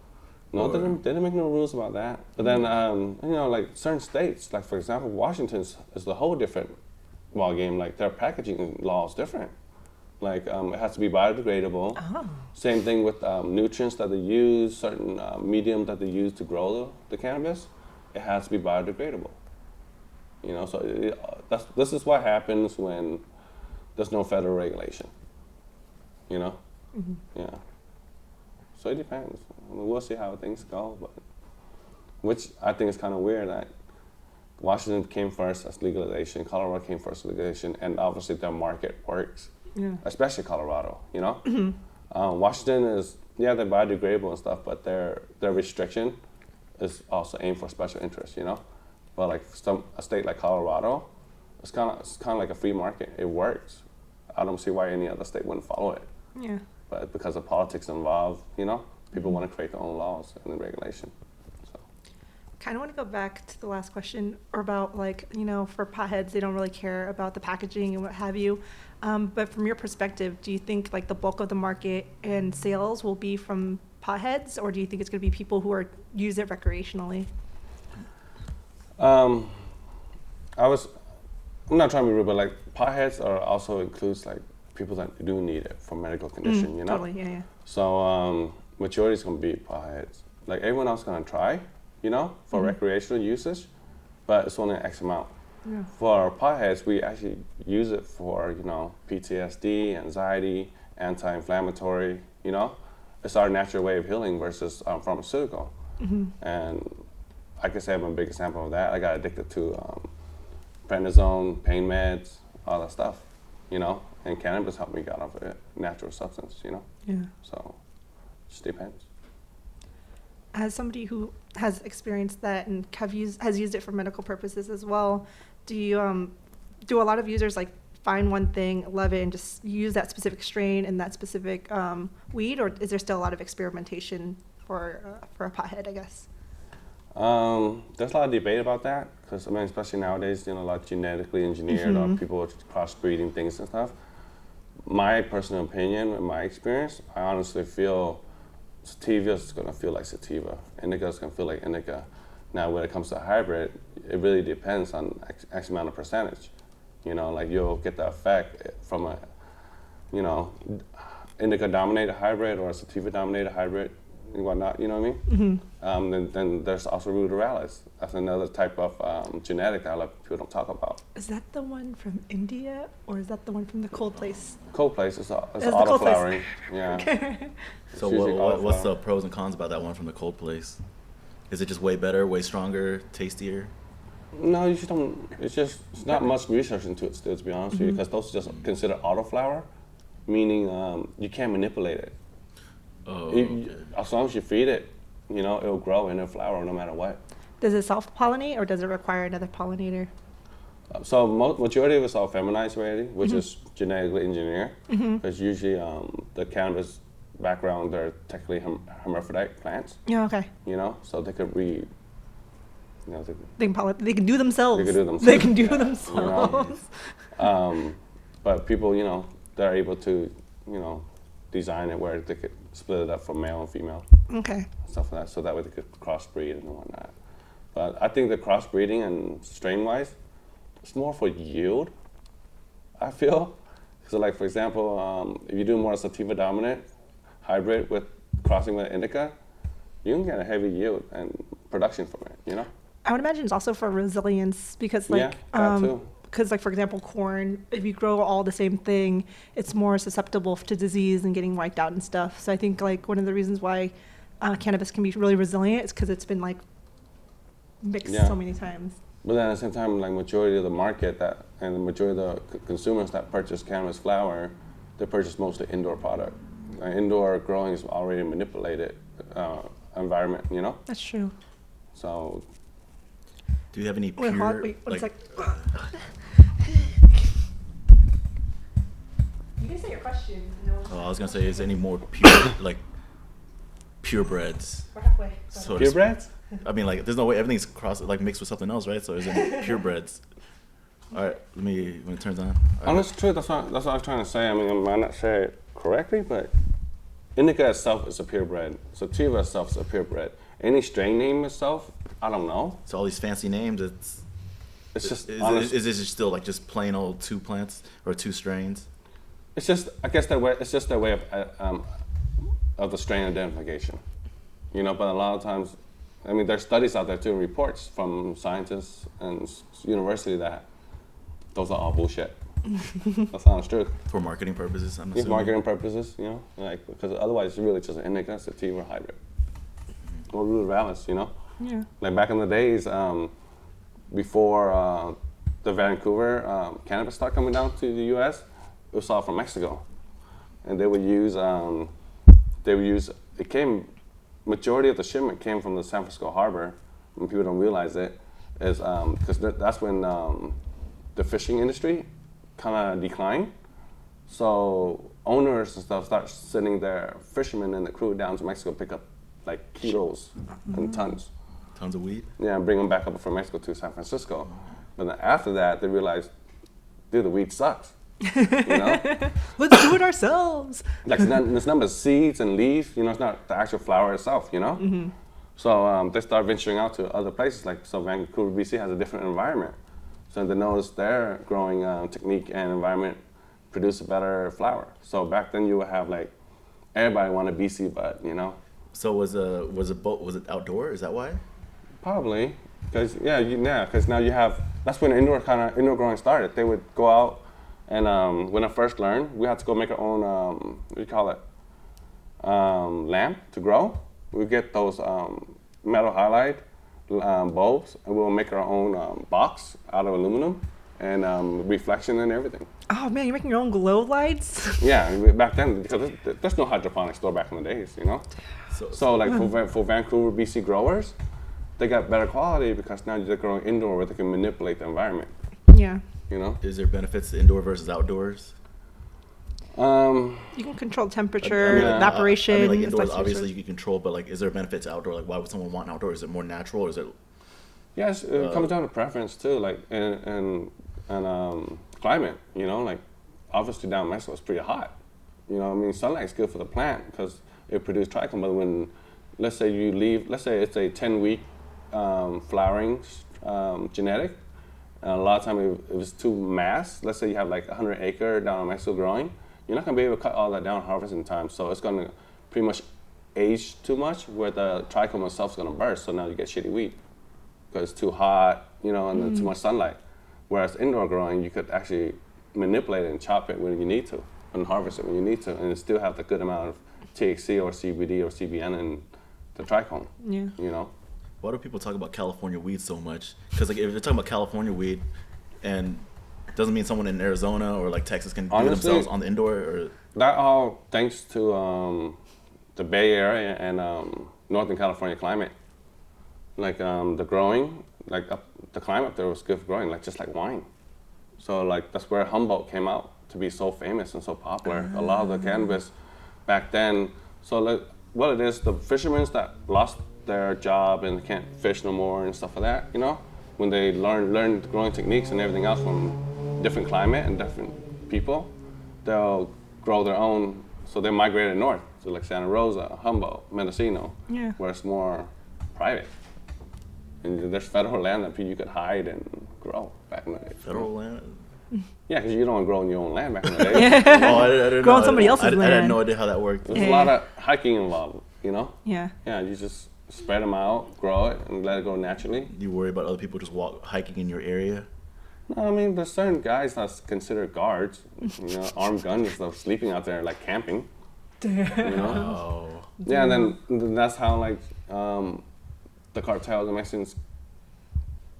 no, they Or- didn't make no rules about that. But then, you know, like certain states, like for example, Washington is a whole different ball game. Like their packaging law is different. Like it has to be biodegradable. Oh. Same thing with nutrients that they use, certain medium that they use to grow the cannabis. It has to be biodegradable. You know, so this is what happens when there's no federal regulation. You know, yeah. So it depends. I mean, we'll see how things go, but which I think is kind of weird that Washington came first as legalization, Colorado came first as legalization, and obviously their market works. Yeah. Especially Colorado, you know. Washington is they're biodegradable and stuff, but their restriction is also aimed for special interests, you know. But like a state like Colorado, it's kind of like a free market. It works. I don't see why any other state wouldn't follow it. Yeah. But because of politics involved, you know, people want to create their own laws and regulation. So. Kind of want to go back to the last question about, like, you know, for potheads, they don't really care about the packaging and what have you. But from your perspective, do you think like the bulk of the market and sales will be from potheads, or do you think it's going to be people who use it recreationally? I'm not trying to be rude, but like potheads also includes like people that do need it for medical condition, you know? Totally, yeah. So majority is gonna be potheads. Like everyone else gonna try, you know, for recreational usage, but it's only X amount. Yeah. For potheads, we actually use it for, you know, PTSD, anxiety, anti-inflammatory, you know? It's our natural way of healing versus pharmaceutical. And I can say I'm a big example of that. I got addicted to prednisone, pain meds, all that stuff, you know? And cannabis helped me get off of it, natural substance, you know? Yeah. So, just depends. As somebody who has experienced that and has used it for medical purposes as well, do a lot of users like find one thing, love it, and just use that specific strain and that specific weed, or is there still a lot of experimentation for a pothead, I guess? There's a lot of debate about that because I mean, especially nowadays, you know, a lot of genetically engineered or people are crossbreeding things and stuff. My personal opinion, in my experience, I honestly feel sativa is going to feel like sativa. Indica is going to feel like indica. Now, when it comes to hybrid, it really depends on X amount of percentage. You know, like you'll get the effect from a, you know, indica-dominated hybrid or a sativa-dominated hybrid and whatnot, you know what I mean? Then there's also ruderalis. That's another type of genetic that a lot of people don't talk about. Is that the one from India, or is that the one from the cold place? Cold place is the auto cold place. flowering. Yeah. So It's usually what's the cauliflower. pros and cons about that one from the cold place? Is it just way better, way stronger, tastier? No, you just don't. It's not much research into it still, to be honest with you, because those are just considered autoflower, meaning you can't manipulate it. Oh, You- okay. As long as you feed it, you know, it'll grow and it'll flower no matter what. Does it self-pollinate, or does it require another pollinator? So majority of it's all feminized already, which is genetically engineered, because usually the cannabis background, they're technically hermaphrodite plants, Yeah, okay. you know, so they could you know, They can do themselves. They can do themselves, They can do yeah. themselves. But people, you know, they're able to, you know, design it where they could split it up from male and female, Okay. stuff like that, so that way they could crossbreed and whatnot. But I think the crossbreeding and strain-wise, it's more for yield, I feel. So like, for example, if you do more sativa-dominant hybrid with crossing with indica, you can get a heavy yield and production from it, you know? I would imagine it's also for resilience because, like, Yeah, that too. because like for example, corn, if you grow all the same thing, it's more susceptible to disease and getting wiped out and stuff. So I think like one of the reasons why cannabis can be really resilient is because it's been like mixed so many times. But then at the same time, like majority of the market and the majority of the consumers that purchase cannabis flower, they purchase mostly indoor product. Indoor growing is already manipulated environment, you know? That's true. So. Do you have any pure, Wait, one sec. You can say your question. I was gonna say, is there any more pure, like, purebreds? We're halfway. So Purebreds? I mean, like, there's no way everything's like mixed with something else, right? So is there purebreds? All right, when it turns on. Honest truth, that's what I was trying to say. I mean, I might not say it correctly, but indica itself is a purebred. Sativa itself is a purebred. Any strain name itself, I don't know. So all these fancy names, It's just is it just still like just plain old two plants or two strains? It's just, I guess their way. It's just their way of the strain identification, you know. But a lot of times, I mean, there's studies out there too, reports from scientists and university that those are all bullshit. That's honest truth. For marketing purposes, I'm For assuming. marketing purposes, you know, like because otherwise it's really just an indica, sativa hybrid, or root vallis, you know. Yeah. Like back in the days, before the Vancouver cannabis started coming down to the U.S., it was all from Mexico, and they would use majority of the shipment came from the San Francisco harbor, and people don't realize it, is because that's when the fishing industry kind of declined. So owners and stuff start sending their fishermen and the crew down to Mexico to pick up like kilos and tons. Tons of weed. Yeah, and bring them back up from Mexico to San Francisco. But then after that, they realized, dude, the weed sucks. You know? Let's do it ourselves. Like it's not but seeds and leaves. You know, it's not the actual flower itself. You know. Mm-hmm. So they start venturing out to other places. Like so, Vancouver, BC has a different environment. So they noticed their growing technique and environment produce a better flower. So back then you would have like everybody wanted BC bud. You know. So was it outdoor? Is that why? Probably, because because now you have. That's when indoor growing started. They would go out. And when I first learned, we had to go make our own, what do you call it, lamp to grow. We get those metal halide bulbs, and we'll make our own box out of aluminum and reflection and everything. Oh man, you're making your own glow lights? Yeah, back then, because there's no hydroponic store back in the days, you know? So like for Vancouver, BC growers, they got better quality because now they're growing indoor where they can manipulate the environment. Yeah. You know? Is there benefits to indoor versus outdoors? You can control temperature, evaporation. I mean, like indoors, obviously you can control, but like, is there a benefit to outdoor? Like, why would someone want outdoor? Is it more natural, or is it? Yes, it comes down to preference too, like and climate. You know, like obviously down in Mexico it's pretty hot. You know, I mean, sunlight is good for the plant because it produces trichome. But when, let's say it's a 10-week flowering genetic. And a lot of times, if it's too mass, let's say you have like 100 acre down in Mexico growing, you're not gonna be able to cut all that down harvesting time. So it's gonna pretty much age too much where the trichome itself is gonna burst. So now you get shitty wheat because it's too hot, you know, and then too much sunlight. Whereas indoor growing, you could actually manipulate it and chop it when you need to and harvest it when you need to, and it still have the good amount of THC or CBD or CBN in the trichome. Yeah. You know. Why do people talk about California weed so much? Because like if they're talking about California weed, and it doesn't mean someone in Arizona or like Texas can do themselves on the indoor or. That all thanks to the Bay Area and Northern California climate. Like the growing, like the climate up there was good for growing, like just like wine. So like that's where Humboldt came out to be so famous and so popular. A lot of the cannabis back then. So like, what it is, the fishermen that lost their job and can't fish no more and stuff like that, you know, when they learn growing techniques and everything else from different climate and different people, they'll grow their own. So they migrated north to like Santa Rosa, Humboldt, Mendocino, where it's more private. And there's federal land that you could hide and grow back in the day. Federal land? Yeah, because you don't want to grow on your own land back in the day. Oh, I didn't Grow know. on somebody else's land. I had no idea how that worked. There's a lot of hiking involved, you know? Yeah. Yeah, you just spread them out, grow it, and let it go naturally. You worry about other people just hiking in your area? No, I mean, there's certain guys that's considered guards, you know, armed guns and stuff, sleeping out there like camping. Damn. You know? Oh. Yeah, and then that's how like the cartels and Mexicans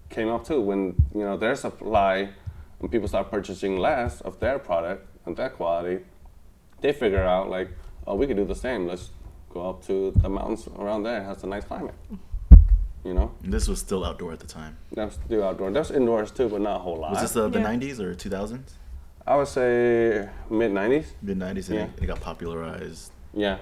came up too. When you know their supply, when people start purchasing less of their product and their quality, they figure out like, oh, we could do the same. Let's go up to the mountains around there. It has a nice climate. You know, And this was still outdoor at the time. that's do outdoor. There's indoors too, but not a whole lot. Was this the Yeah. 90s or 2000s? I would say mid '90s. Mid 90s, and Yeah. it got popularized. Yeah,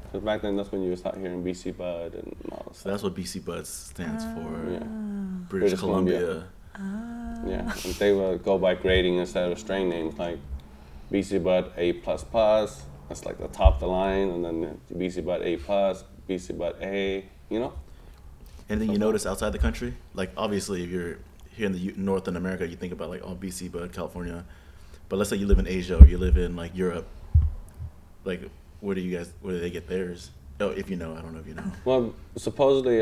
because back then that's when you was out here in BC Bud and all that So stuff. that's what BC Buds stands for. Yeah. British British Columbia. Columbia. Yeah, and they would go by grading instead of strain names like BC Bud A++. That's like the top of the line, and then BC Bud A+, BC Bud A. You know. Anything you notice outside the country? Like, obviously, if you're here in the North in America, you think about, like, oh, BC Bud, California. But let's say you live in Asia or you live in, like, Europe. Like, where do they get theirs? Oh, if you know. I don't know if you know. Well, supposedly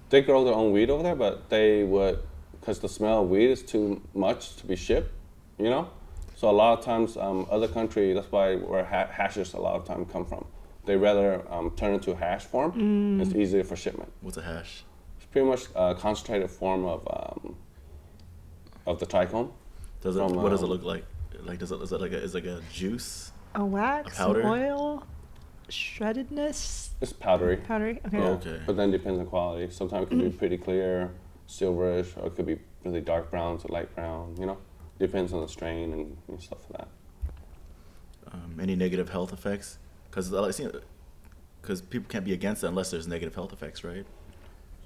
they grow their own weed over there, but they would, because the smell of weed is too much to be shipped, you know? So a lot of times, other countries, that's where hashes a lot of time come from. They rather turn into hash form. It's easier for shipment. What's a hash? It's pretty much a concentrated form of the trichome. What does it look like? Like, is it like a juice? A wax, A powder? oil, shreddedness, It's powdery. powdery. Okay. Oh, Yeah, okay. but then depends on quality. Sometimes it can be pretty clear, silverish, or it could be really dark brown to light brown, you know? Depends on the strain and stuff like that. Any negative health effects? Because people can't be against it unless there's negative health effects, right?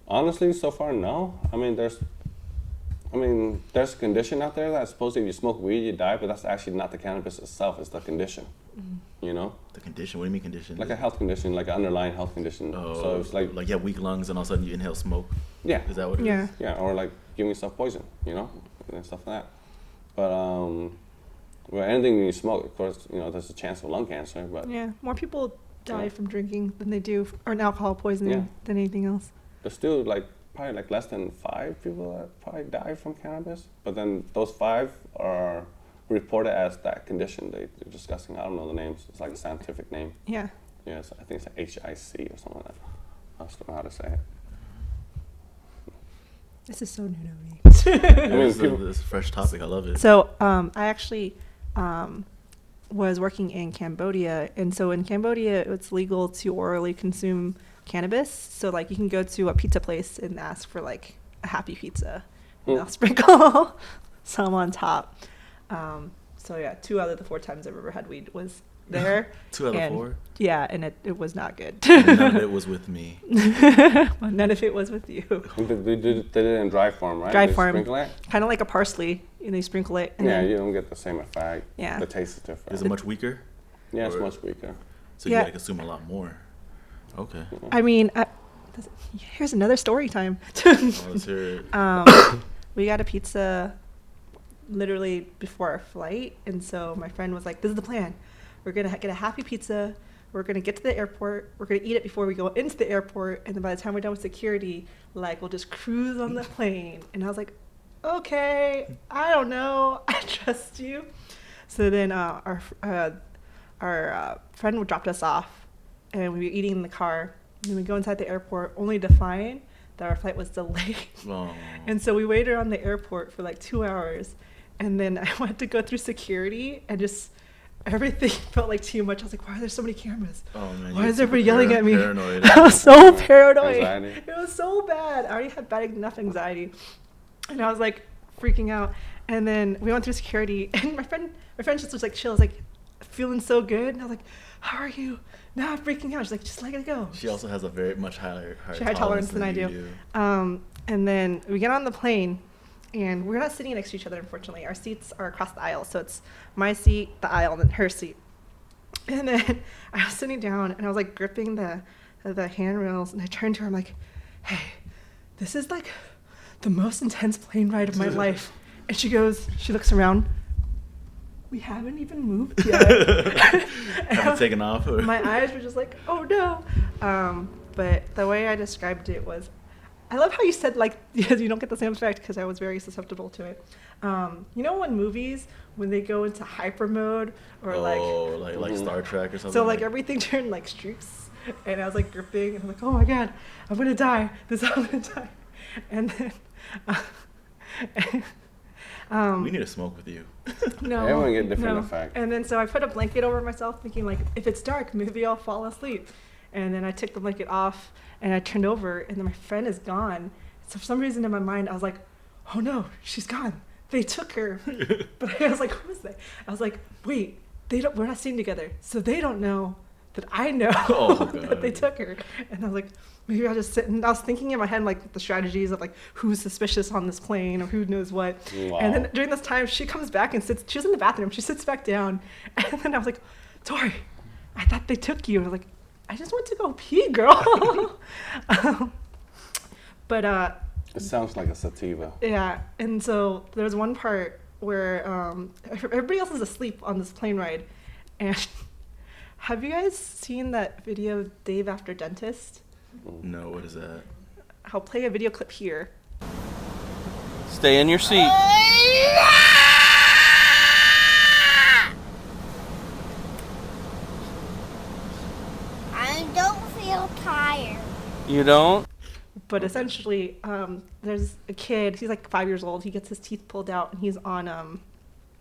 Honestly, so far, no. There's a condition out there that's supposed to, if you smoke weed, you die, but that's actually not the cannabis itself, it's the condition, you know? The condition. What do you mean condition? Like a health condition, like an underlying health condition. Oh, So it's like, you have weak lungs and all of a sudden you inhale smoke. yeah, Is that what it is? Yeah. yeah, or like giving yourself poison, you know, and stuff like that. But well, anything you smoke, of course, you know, there's a chance of lung cancer. But Yeah. More people die Yeah. from drinking than they do or alcohol poisoning Yeah. than anything else. there's still probably less than 5 people that probably die from cannabis. But then those 5 are reported as that condition they're discussing. I don't know the names. It's like a scientific name. Yeah. Yes, I think it's HIC or something like that. I just don't know how to say it. This is so new to me. This is a fresh topic. I love it. So I actually was working in Cambodia, and so in Cambodia it's legal to orally consume cannabis. So like you can go to a pizza place and ask for like a happy pizza, and they'll sprinkle some on top. So yeah, 2 out of the 4 times I've ever had weed was there. 2 out of and 4. Yeah, and it was not good. None of it was with me. Well, none of it was with you. They did it in dry form, right? Dry They form. Sprinkle it? Kind of like a parsley, and they sprinkle it. And Yeah, then, you don't get the same effect. Yeah. The taste is different. Is it much weaker? Yeah, it's or- much weaker. So Yeah. you gotta consume a lot more. Okay. I mean, here's another story time. Well, let's hear it. We got a pizza literally before our flight, and so my friend was like, "This is the plan. We're gonna get a happy pizza. We're gonna get to the airport. We're gonna eat it before we go into the airport, and then by the time we're done with security, like we'll just cruise on the plane." And I was like, "Okay, I don't know. I trust you." So then our friend dropped us off, and we were eating in the car. And then we go inside the airport, only to find that our flight was delayed. Oh. And so we waited on the airport for like 2 hours. And then I went to go through security, and just everything felt like too much. I was like, why are there so many cameras? Oh, man, Why you is get everybody super yelling at me? paranoid. I was so paranoid. Anxiety. It was so bad. I already had bad enough anxiety. And I was like freaking out. And then we went through security, and my friend just was like chill. I was like feeling so good. And I was like, how are you? Now I'm freaking out. She's like, just let it go. She also has a very much higher Tolerance than I you do. And then we get on the plane, and we're not sitting next to each other, unfortunately. Our seats are across the aisle. So it's my seat, the aisle, and then her seat. And then I was sitting down, and I was like gripping the handrails, and I turned to her. I'm like, hey, this is like the most intense plane ride of my life. And she looks around. We haven't even moved yet. Haven't taken off. Or? My eyes were just like, oh no. But the way I described it was, I love how you said like you don't get the same effect because I was very susceptible to it. You know, in movies when they go into hyper mode or like Star Trek or something. so like everything turned like streaks, and I was like gripping, and I'm like, oh my god, I'm gonna die. I'm gonna die, and then. We need to smoke with you. No, Everyone get different no. effect. And then so I put a blanket over myself, thinking like, if it's dark, maybe I'll fall asleep. And then I took the blanket off, and I turned over, and then my friend is gone. So for some reason in my mind, I was like, oh no, she's gone. They took her. But I was like, who is they? I was like, wait, we're not staying together, so they don't know that I know that they took her. And I was like, maybe I'll just sit. And I was thinking in my head like the strategies of like who's suspicious on this plane or who knows what. Wow. And then during this time, she comes back and sits. She was in the bathroom. She sits back down, and then I was like, Tori, I thought they took you. And I was like, I just went to go pee, girl. But It sounds like a sativa. yeah, and so there was one part where everybody else is asleep on this plane ride, and have you guys seen that video of Dave After Dentist? No, what is that? I'll play a video clip here. Stay in your seat. I don't feel tired. You don't? But essentially, there's a kid. He's like 5 years old. He gets his teeth pulled out, and he's on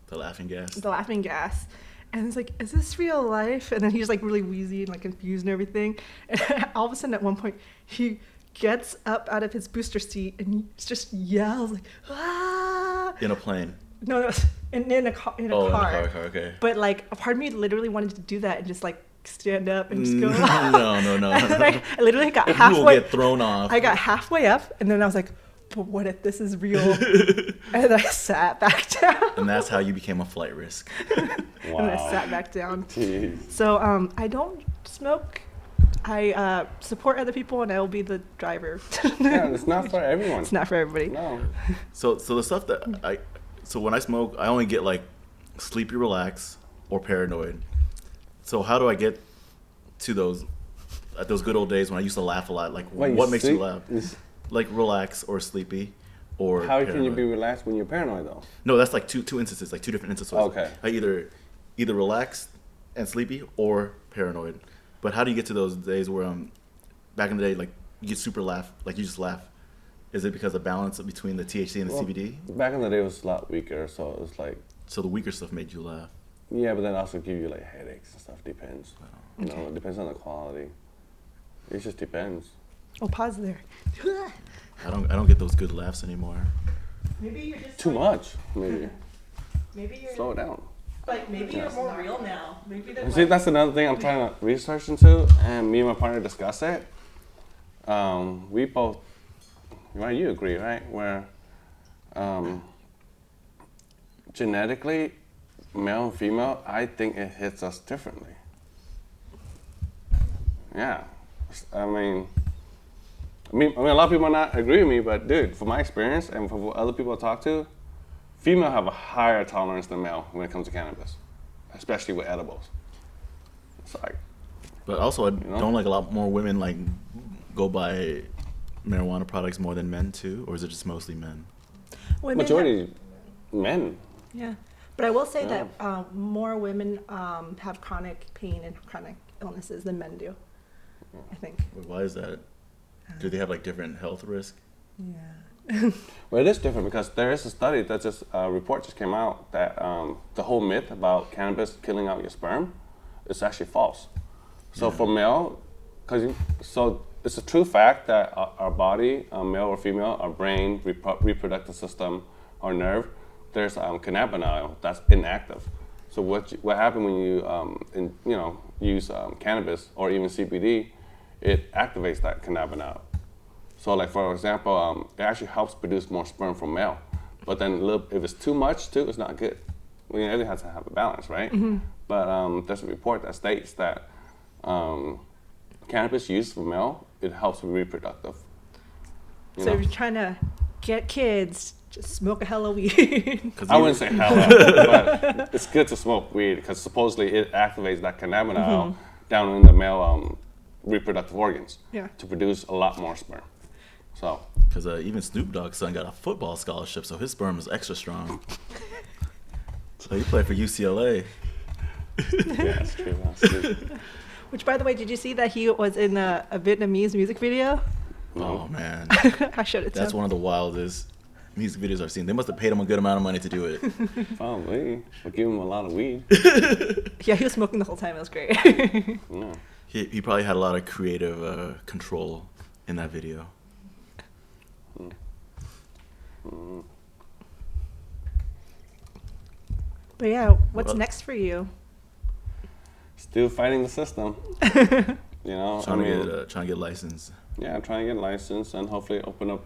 The laughing gas. the laughing gas. And it's like, is this real life? And then he's like really wheezy and like confused and everything. And all of a sudden, at one point, he gets up out of his booster seat and he just yells like, ah! In a plane. No, in a car. In a car, okay. But like, a part of me literally wanted to do that and just like stand up and just go. No. And then I literally got You will halfway. get thrown off. I got halfway up, and then I was like, but what if this is real? And then I sat back down. And that's how you became a flight risk. Wow. And I sat back down. Jeez. So I don't smoke. I support other people, and I will be the driver. Yeah, it's not for everyone. It's not for everybody. No. So the stuff that so when I smoke, I only get like sleepy relax or paranoid. So how do I get to those at those good old days when I used to laugh a lot? Like Wait, what makes you sleep- laugh? is- Like relax or sleepy or How can you paranoid. be relaxed when you're paranoid though? No, that's like two instances, like two different instances. Okay. I either relaxed and sleepy or paranoid. But how do you get to those days where back in the day, like you get super laugh, like you just laugh? Is it because of balance between the THC and the Well, CBD? Back in the day, it was a lot weaker, so it was like, So the weaker stuff made you laugh. yeah, but then also give you like headaches and stuff. Depends. You know, it depends on the quality. It just depends. Oh, pause there. I don't get those good laughs anymore. Maybe you're just Too much, maybe. Maybe you're Slow it down. like maybe you're more real now. Maybe there's See, that's another thing I'm trying to research into, and me and my partner discuss it. We both, right? You agree, right? Where genetically, male and female, I think it hits us differently. Yeah, I mean, a lot of people might not agree with me, but dude, from my experience and from what other people I talk to, female have a higher tolerance than male when it comes to cannabis, especially with edibles. It's like, But also, I know? don't like a lot more women like go buy marijuana products more than men too, or is it just mostly men? women majority men. Yeah, but I will say that more women have chronic pain and chronic illnesses than men do. I think. Why is that? Do they have like different health risk? Yeah. Well, it is different because there is a study that just a report just came out that the whole myth about cannabis killing out your sperm is actually false. So for male, so it's a true fact that our body, male or female, our brain, reproductive system, our nerve, there's cannabinoid that's inactive. So what happened when you use cannabis or even CBD, it activates that cannabinoid. So like for example, it actually helps produce more sperm from male. But then if it's too much too, it's not good. I mean, everything has to have a balance, right? Mm-hmm. But there's a report that states that cannabis used for male, it helps with reproductive. So if you're trying to get kids, just smoke a hella weed. I wouldn't say hella, but it's good to smoke weed because supposedly it activates that cannabinoid down in the male reproductive organs Yeah. to produce a lot more sperm. So. Because even Snoop Dogg's son got a football scholarship, so his sperm is extra strong. So he played for UCLA. Yeah, that's true. That's Which, by the way, did you see that he was in a Vietnamese music video? Oh, man. I showed it to That's him. one of the wildest music videos I've seen. They must have paid him a good amount of money to do it. Probably. We'll give him a lot of weed. Yeah, he was smoking the whole time. It was great. Yeah. He probably had a lot of creative control in that video. But yeah, what's Well- next for you? Still fighting the system. You know, Trying to get licensed. yeah, trying to get licensed and hopefully open up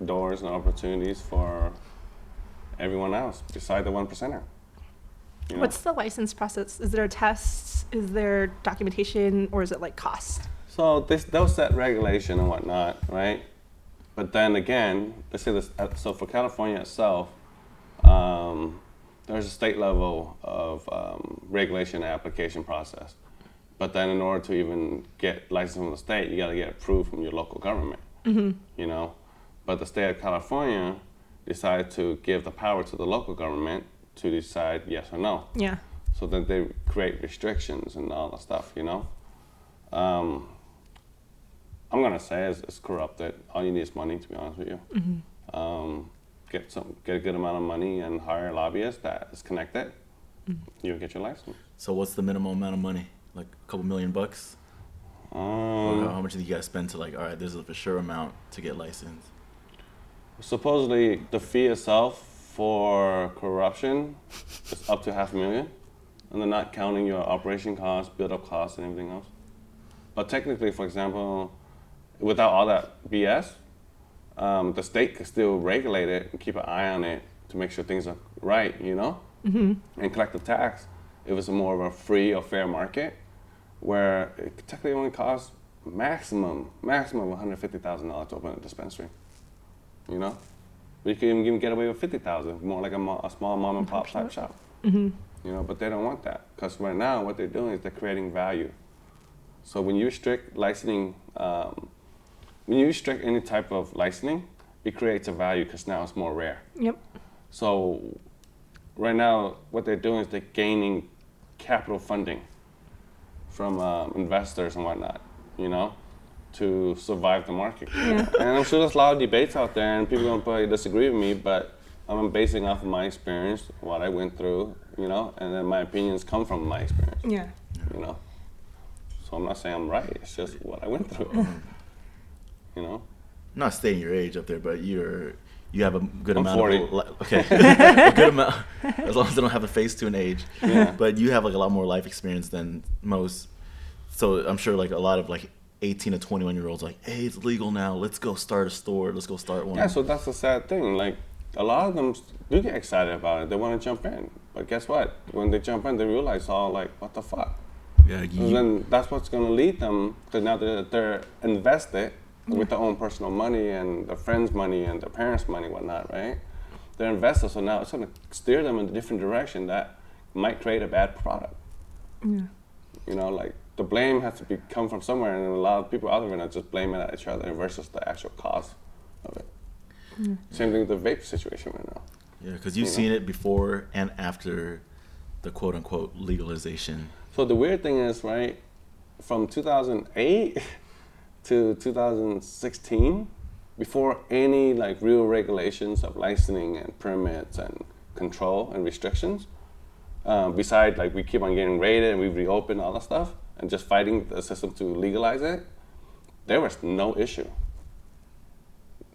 doors and opportunities for everyone else beside the 1%er. You know? What's the license process? Is there tests? Is there documentation? Or is it like cost? So they'll set regulation and whatnot, right? But then again, let's say this. So for California itself, there's a state level of regulation and application process. But then in order to even get licensed from the state, you got to get approved from your local government. You know, but the state of California decided to give the power to the local government to decide yes or no. Yeah. So that they create restrictions and all that stuff, you know. I'm gonna say it's corrupted. All you need is money, to be honest with you. Get a good amount of money and hire a lobbyist that is connected. You'll get your license. So what's the minimum amount of money? Like a couple $1,000,000 bucks? Or how much do you gotta spend to like, all right, this is a for sure amount to get licensed? Supposedly the fee itself for corruption is up to $500,000, and they're not counting your operation costs, build-up costs, and everything else. But technically, for example, without all that BS, the state could still regulate it and keep an eye on it to make sure things are right, you know, and collect the tax. If it's more of a free or fair market, where it technically only costs maximum of $150,000 to open a dispensary, you know. But you can even get away with $50,000, more like a small mom and pop type shop, you know. But they don't want that because right now what they're doing is they're creating value. So when you restrict licensing, when you restrict any type of licensing, it creates a value because now it's more rare. Yep. So right now what they're doing is they're gaining capital funding from investors and whatnot, you know, to survive the market. Yeah. And I'm sure there's a lot of debates out there and people don't probably disagree with me, but I'm basing off of my experience, what I went through, you know, and then my opinions come from my experience, Yeah. you know. So I'm not saying I'm right, it's just what I went through, you know. I'm not stating your age up there, but you have a good I'm amount 40. of okay, a good amount, as long as they don't have a face to an age. Yeah. But you have like a lot more life experience than most. So I'm sure like a lot of like 18 to 21-year-olds like, hey, it's legal now. Let's go start a store. Let's go start one. Yeah, so that's the sad thing. Like, a lot of them do get excited about it. They want to jump in. But guess what? When they jump in, they realize all like, what the fuck? Yeah, And then that's what's going to lead them, because now they're invested with their own personal money and their friends' money and their parents' money, whatnot, right? They're invested, so now it's going to steer them in a different direction that might create a bad product. Yeah. You know, like, the blame has to come from somewhere, and a lot of people out there are going to just blame it at each other versus the actual cause of it. Same thing with the vape situation right now. Yeah, because you've seen it before and after the quote-unquote legalization. So the weird thing is, right, from 2008 to 2016, before any like real regulations of licensing and permits and control and restrictions, besides like we keep on getting raided and we reopen all that stuff and just fighting the system to legalize it, there was no issue.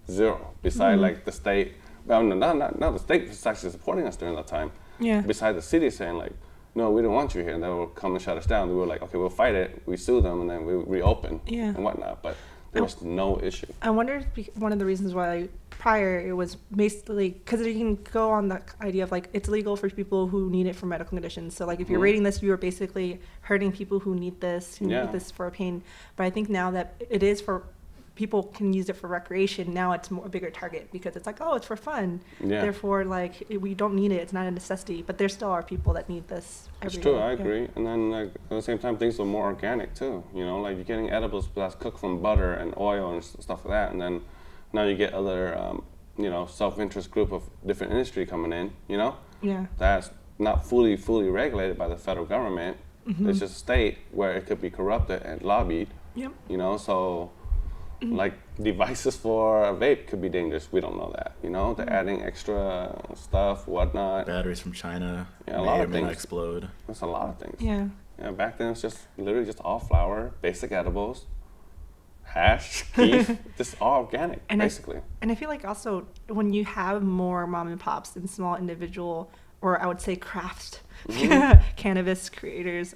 Zero. Besides like the state, well, no, not the state was actually supporting us during that time. Yeah. Besides the city saying like, no, we don't want you here, and they will come and shut us down. We were like, okay, we'll fight it. We sue them, and then we reopen Yeah. and whatnot. But there was no issue. I wonder if one of the reasons why prior it was basically because you can go on the idea of like it's legal for people who need it for medical conditions. So like if you're rating this, you are basically hurting people who need this, who Yeah. need this for a pain. But I think now that it is for people can use it for recreation, now it's more a bigger target because it's like, oh, it's for fun. Yeah. Therefore, like we don't need it. It's not a necessity. But there still are people that need this. It's every true, day. I Yeah. agree. And then like at the same time, things are more organic too. You know, like you're getting edibles that's cooked from butter and oil and stuff like that. And then Now you get other, self-interest group of different industry coming in, Yeah. that's not fully regulated by the federal government. It's just a state where it could be corrupted and lobbied, Yep. so like devices for a vape could be dangerous. We don't know that, they're adding extra stuff, whatnot. Batteries from China Yeah, a may lot or of may not things. explode. That's a lot of things. Yeah. Yeah, back then it's just literally just all flour, basic edibles, hash, keef, just all organic, And basically. And I feel like also when you have more mom and pops and small individual, or I would say craft cannabis creators,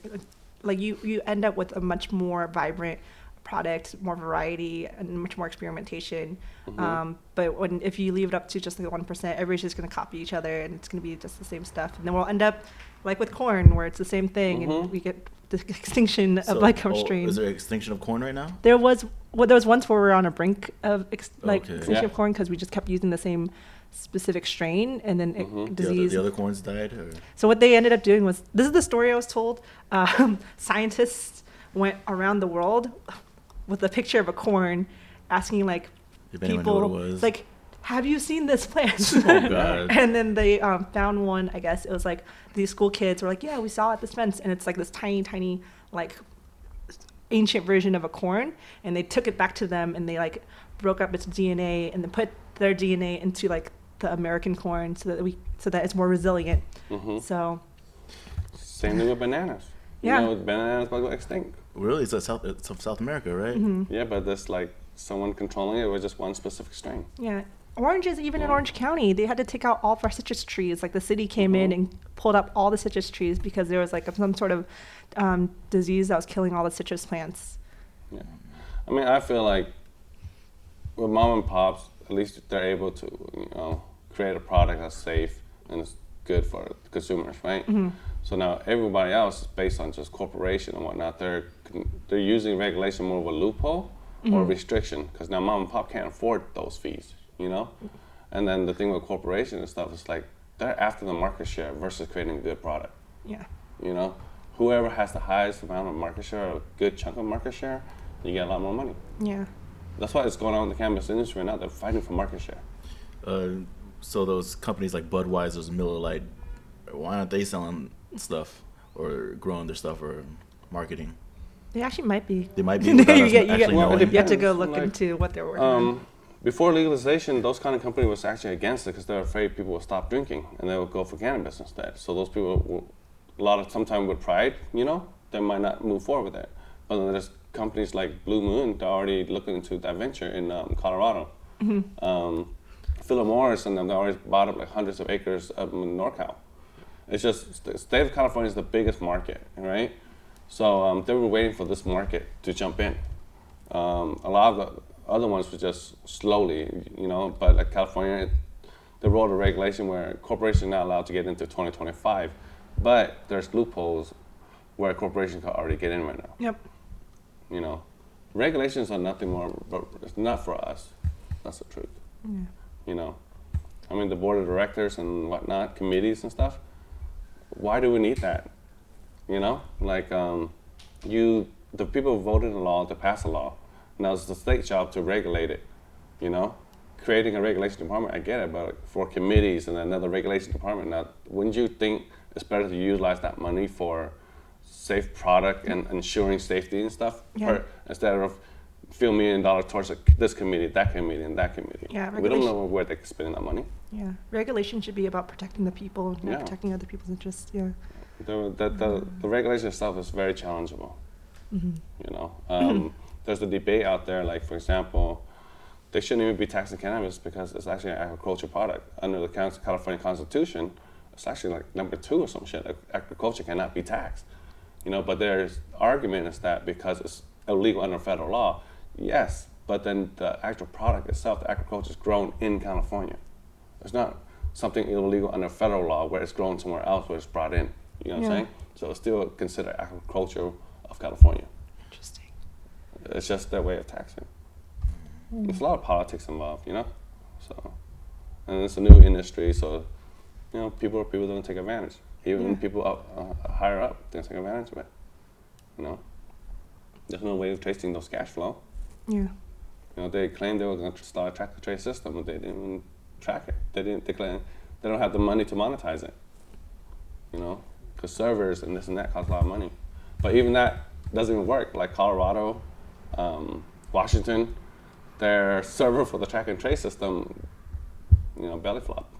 like you end up with a much more vibrant product, more variety, and much more experimentation. But if you leave it up to just like the 1%, everybody's just going to copy each other, and it's going to be just the same stuff. And then we'll end up like with corn, where it's the same thing, and we get the extinction of like our strain. Is there extinction of corn right now? There was once where we were on a brink of Okay. extinction Yeah. of corn because we just kept using the same specific strain, and then disease. The other corns died? Or? So what they ended up doing was, this is the story I was told. Scientists went around the world with a picture of a corn, asking like If anyone knew people, what it was. like, have you seen this plant? Oh, God. And then they found one. I guess it was like these school kids were like, yeah, we saw it at this fence, and it's like this tiny like ancient version of a corn, and they took it back to them, and they like broke up its DNA and then put their DNA into like the American corn so that it's more resilient. So Same thing with bananas. Yeah. Bananas about to go extinct. Really? It's of South America, right? Yeah, but there's like someone controlling it with just one specific strain. yeah, oranges, even in Orange County, they had to take out all of our citrus trees. Like the city came in and pulled up all the citrus trees because there was like some sort of disease that was killing all the citrus plants. Yeah. I mean, I feel like with mom and pops, at least they're able to, create a product that's safe and is good for consumers, right? So now everybody else is based on just corporation and whatnot. They're using regulation more of a loophole or restriction, because now mom and pop can't afford those fees, And then the thing with corporation and stuff is like they're after the market share versus creating a good product. Yeah. Whoever has the highest amount of market share, or a good chunk of market share, you get a lot more money. Yeah. That's why it's going on in the cannabis industry right now. They're fighting for market share. So those companies like Budweiser's, Miller Lite, why aren't they selling stuff or growing their stuff or marketing? They actually might be. They might be. you without us get, actually Well, it knowing. you have to go depends, look like, into what they're working on. Before legalization, those kind of companies was actually against it because they're afraid people will stop drinking and they would go for cannabis instead. So those people, sometimes with pride, they might not move forward with it. But then there's companies like Blue Moon, they're already looking into that venture in Colorado. Philip Morris and them, they already bought up like hundreds of acres up in NorCal. It's just, the state of California is the biggest market, right? So they were waiting for this market to jump in. A lot of the other ones were just slowly, but like California, they rolled a regulation where corporations are not allowed to get into 2025, but there's loopholes where corporations can already get in right now. Yep. Regulations are nothing more, but it's not for us. That's the truth. I mean, the board of directors and whatnot, committees and stuff, why do we need that? Like the people who voted in the law to pass a law. Now it's the state's job to regulate it, Creating a regulation department, I get it, but for committees and another regulation department, now, wouldn't you think it's better to utilize that money for safe product and ensuring safety and stuff? Yeah. Or instead of a few $1 million towards this committee, that committee, and that committee. Yeah, we don't know where they're spending that money. Yeah. Regulation should be about protecting the people, not Yeah. protecting other people's interests. Yeah. The regulation itself is very challengeable. There's a debate out there, like for example, they shouldn't even be taxing cannabis because it's actually an agricultural product. Under the California Constitution, it's actually like number 2 or some shit. Agriculture cannot be taxed. But there's argument is that because it's illegal under federal law, yes, but then the actual product itself, the agriculture is grown in California. It's not something illegal under federal law where it's grown somewhere else where it's brought in. You know what I'm saying? So it's still considered agriculture of California. Interesting. It's just their way of taxing. There's a lot of politics involved, So, and it's a new industry, so people don't take advantage. Even people up, higher up, they take advantage of it. There's no way of tracing those cash flow. Yeah. You know, they claimed they were going to start a track and trace system, but they didn't even track it. They claim they don't have the money to monetize it. You know, because servers and this and that cost a lot of money. But even that doesn't even work. Like Colorado, Washington, their server for the track and trace system, you know, belly flop.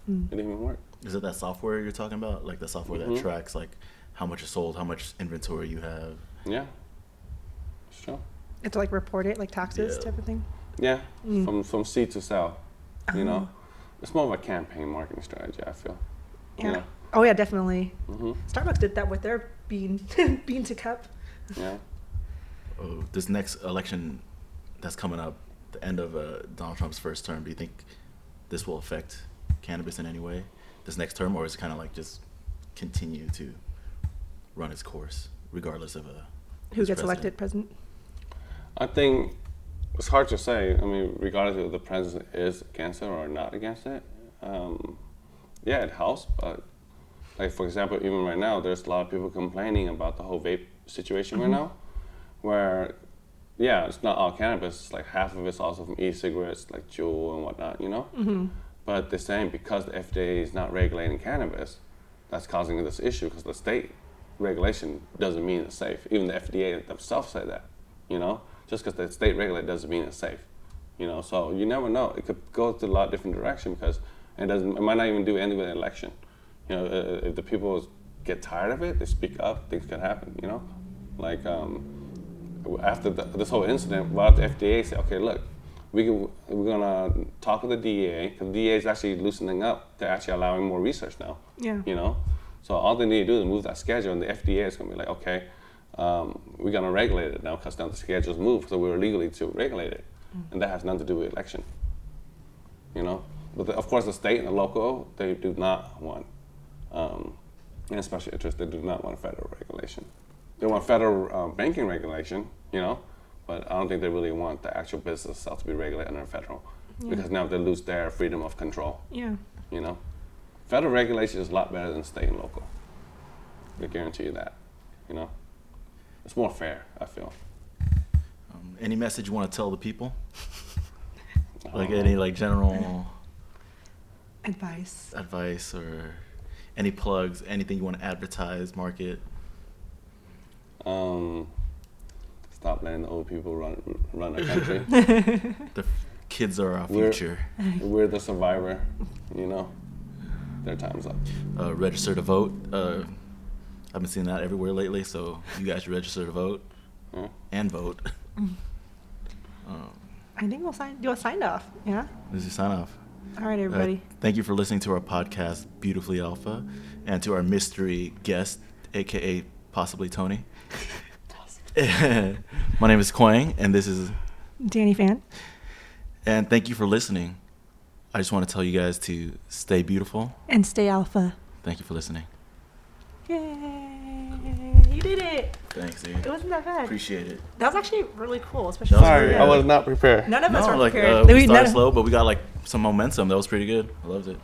It didn't even work. Is it that software you're talking about? Like the software that tracks like how much is sold, how much inventory you have? Yeah, it's true. You have to like report it, like taxes Yeah. type of thing. Yeah, from seed to sell. You know, it's more of a campaign marketing strategy, I feel. Yeah. You know? Oh yeah, definitely. Mm-hmm. Starbucks did that with their bean bean to cup. Yeah. Oh, this next election that's coming up, the end of Donald Trump's first term, do you think this will affect cannabis in any way this next term, or is it kind of like just continue to run its course regardless of Who gets elected president? I think it's hard to say. I mean, regardless if the president is against it or not against it, yeah, it helps. But like for example, even right now, there's a lot of people complaining about the whole vape situation right now, where yeah, it's not all cannabis. It's like half of it's also from e-cigarettes, like Juul and whatnot, you know. But they're saying because the FDA is not regulating cannabis, that's causing this issue because the state regulation doesn't mean it's safe. Even the FDA themselves say that, you know. Just because the state regulates doesn't mean it's safe, you know. So you never know. It could go to a lot of different direction because it might not even do anything with the election. You know, if the people get tired of it, they speak up, things could happen, you know. Like after this whole incident, why don't the FDA say, okay, look, we're gonna talk with the DEA because the DEA is actually loosening up. They're actually allowing more research now. Yeah. You know, so all they need to do is move that schedule, and the FDA is gonna be like, okay, we're gonna regulate it now because now the schedule's moved, so we're legally to regulate it, and that has nothing to do with election. You know, but of course the state and the local, they do not want, and special interest, they do not want federal regulation. They want federal banking regulation, you know, but I don't think they really want the actual business itself to be regulated under federal, because now they lose their freedom of control. Yeah. You know, federal regulation is a lot better than state and local. I guarantee you that. You know, it's more fair, I feel. Any message you want to tell the people? Like any like general advice or any plugs, anything you want to advertise, market? Stop letting the old people run the country. The kids are our future. We're the survivor, you know. Their time's up. Register to vote. I've been seeing that everywhere lately, so you guys register to vote and vote. I think we'll do a sign off. Yeah. This is sign off. All right, everybody. Thank you for listening to our podcast, Beautifully Alpha, and to our mystery guest, aka possibly Tony. My name is Quang, and this is Danny Fan. And thank you for listening. I just want to tell you guys to stay beautiful. And stay alpha. Thank you for listening. Yay! You did it. Thanks, dude. It wasn't that bad. Appreciate it. That was actually really cool, especially. That was Sorry, great. I was not prepared. None of us were like prepared. we started slow, but we got like some momentum. That was pretty good. I loved it.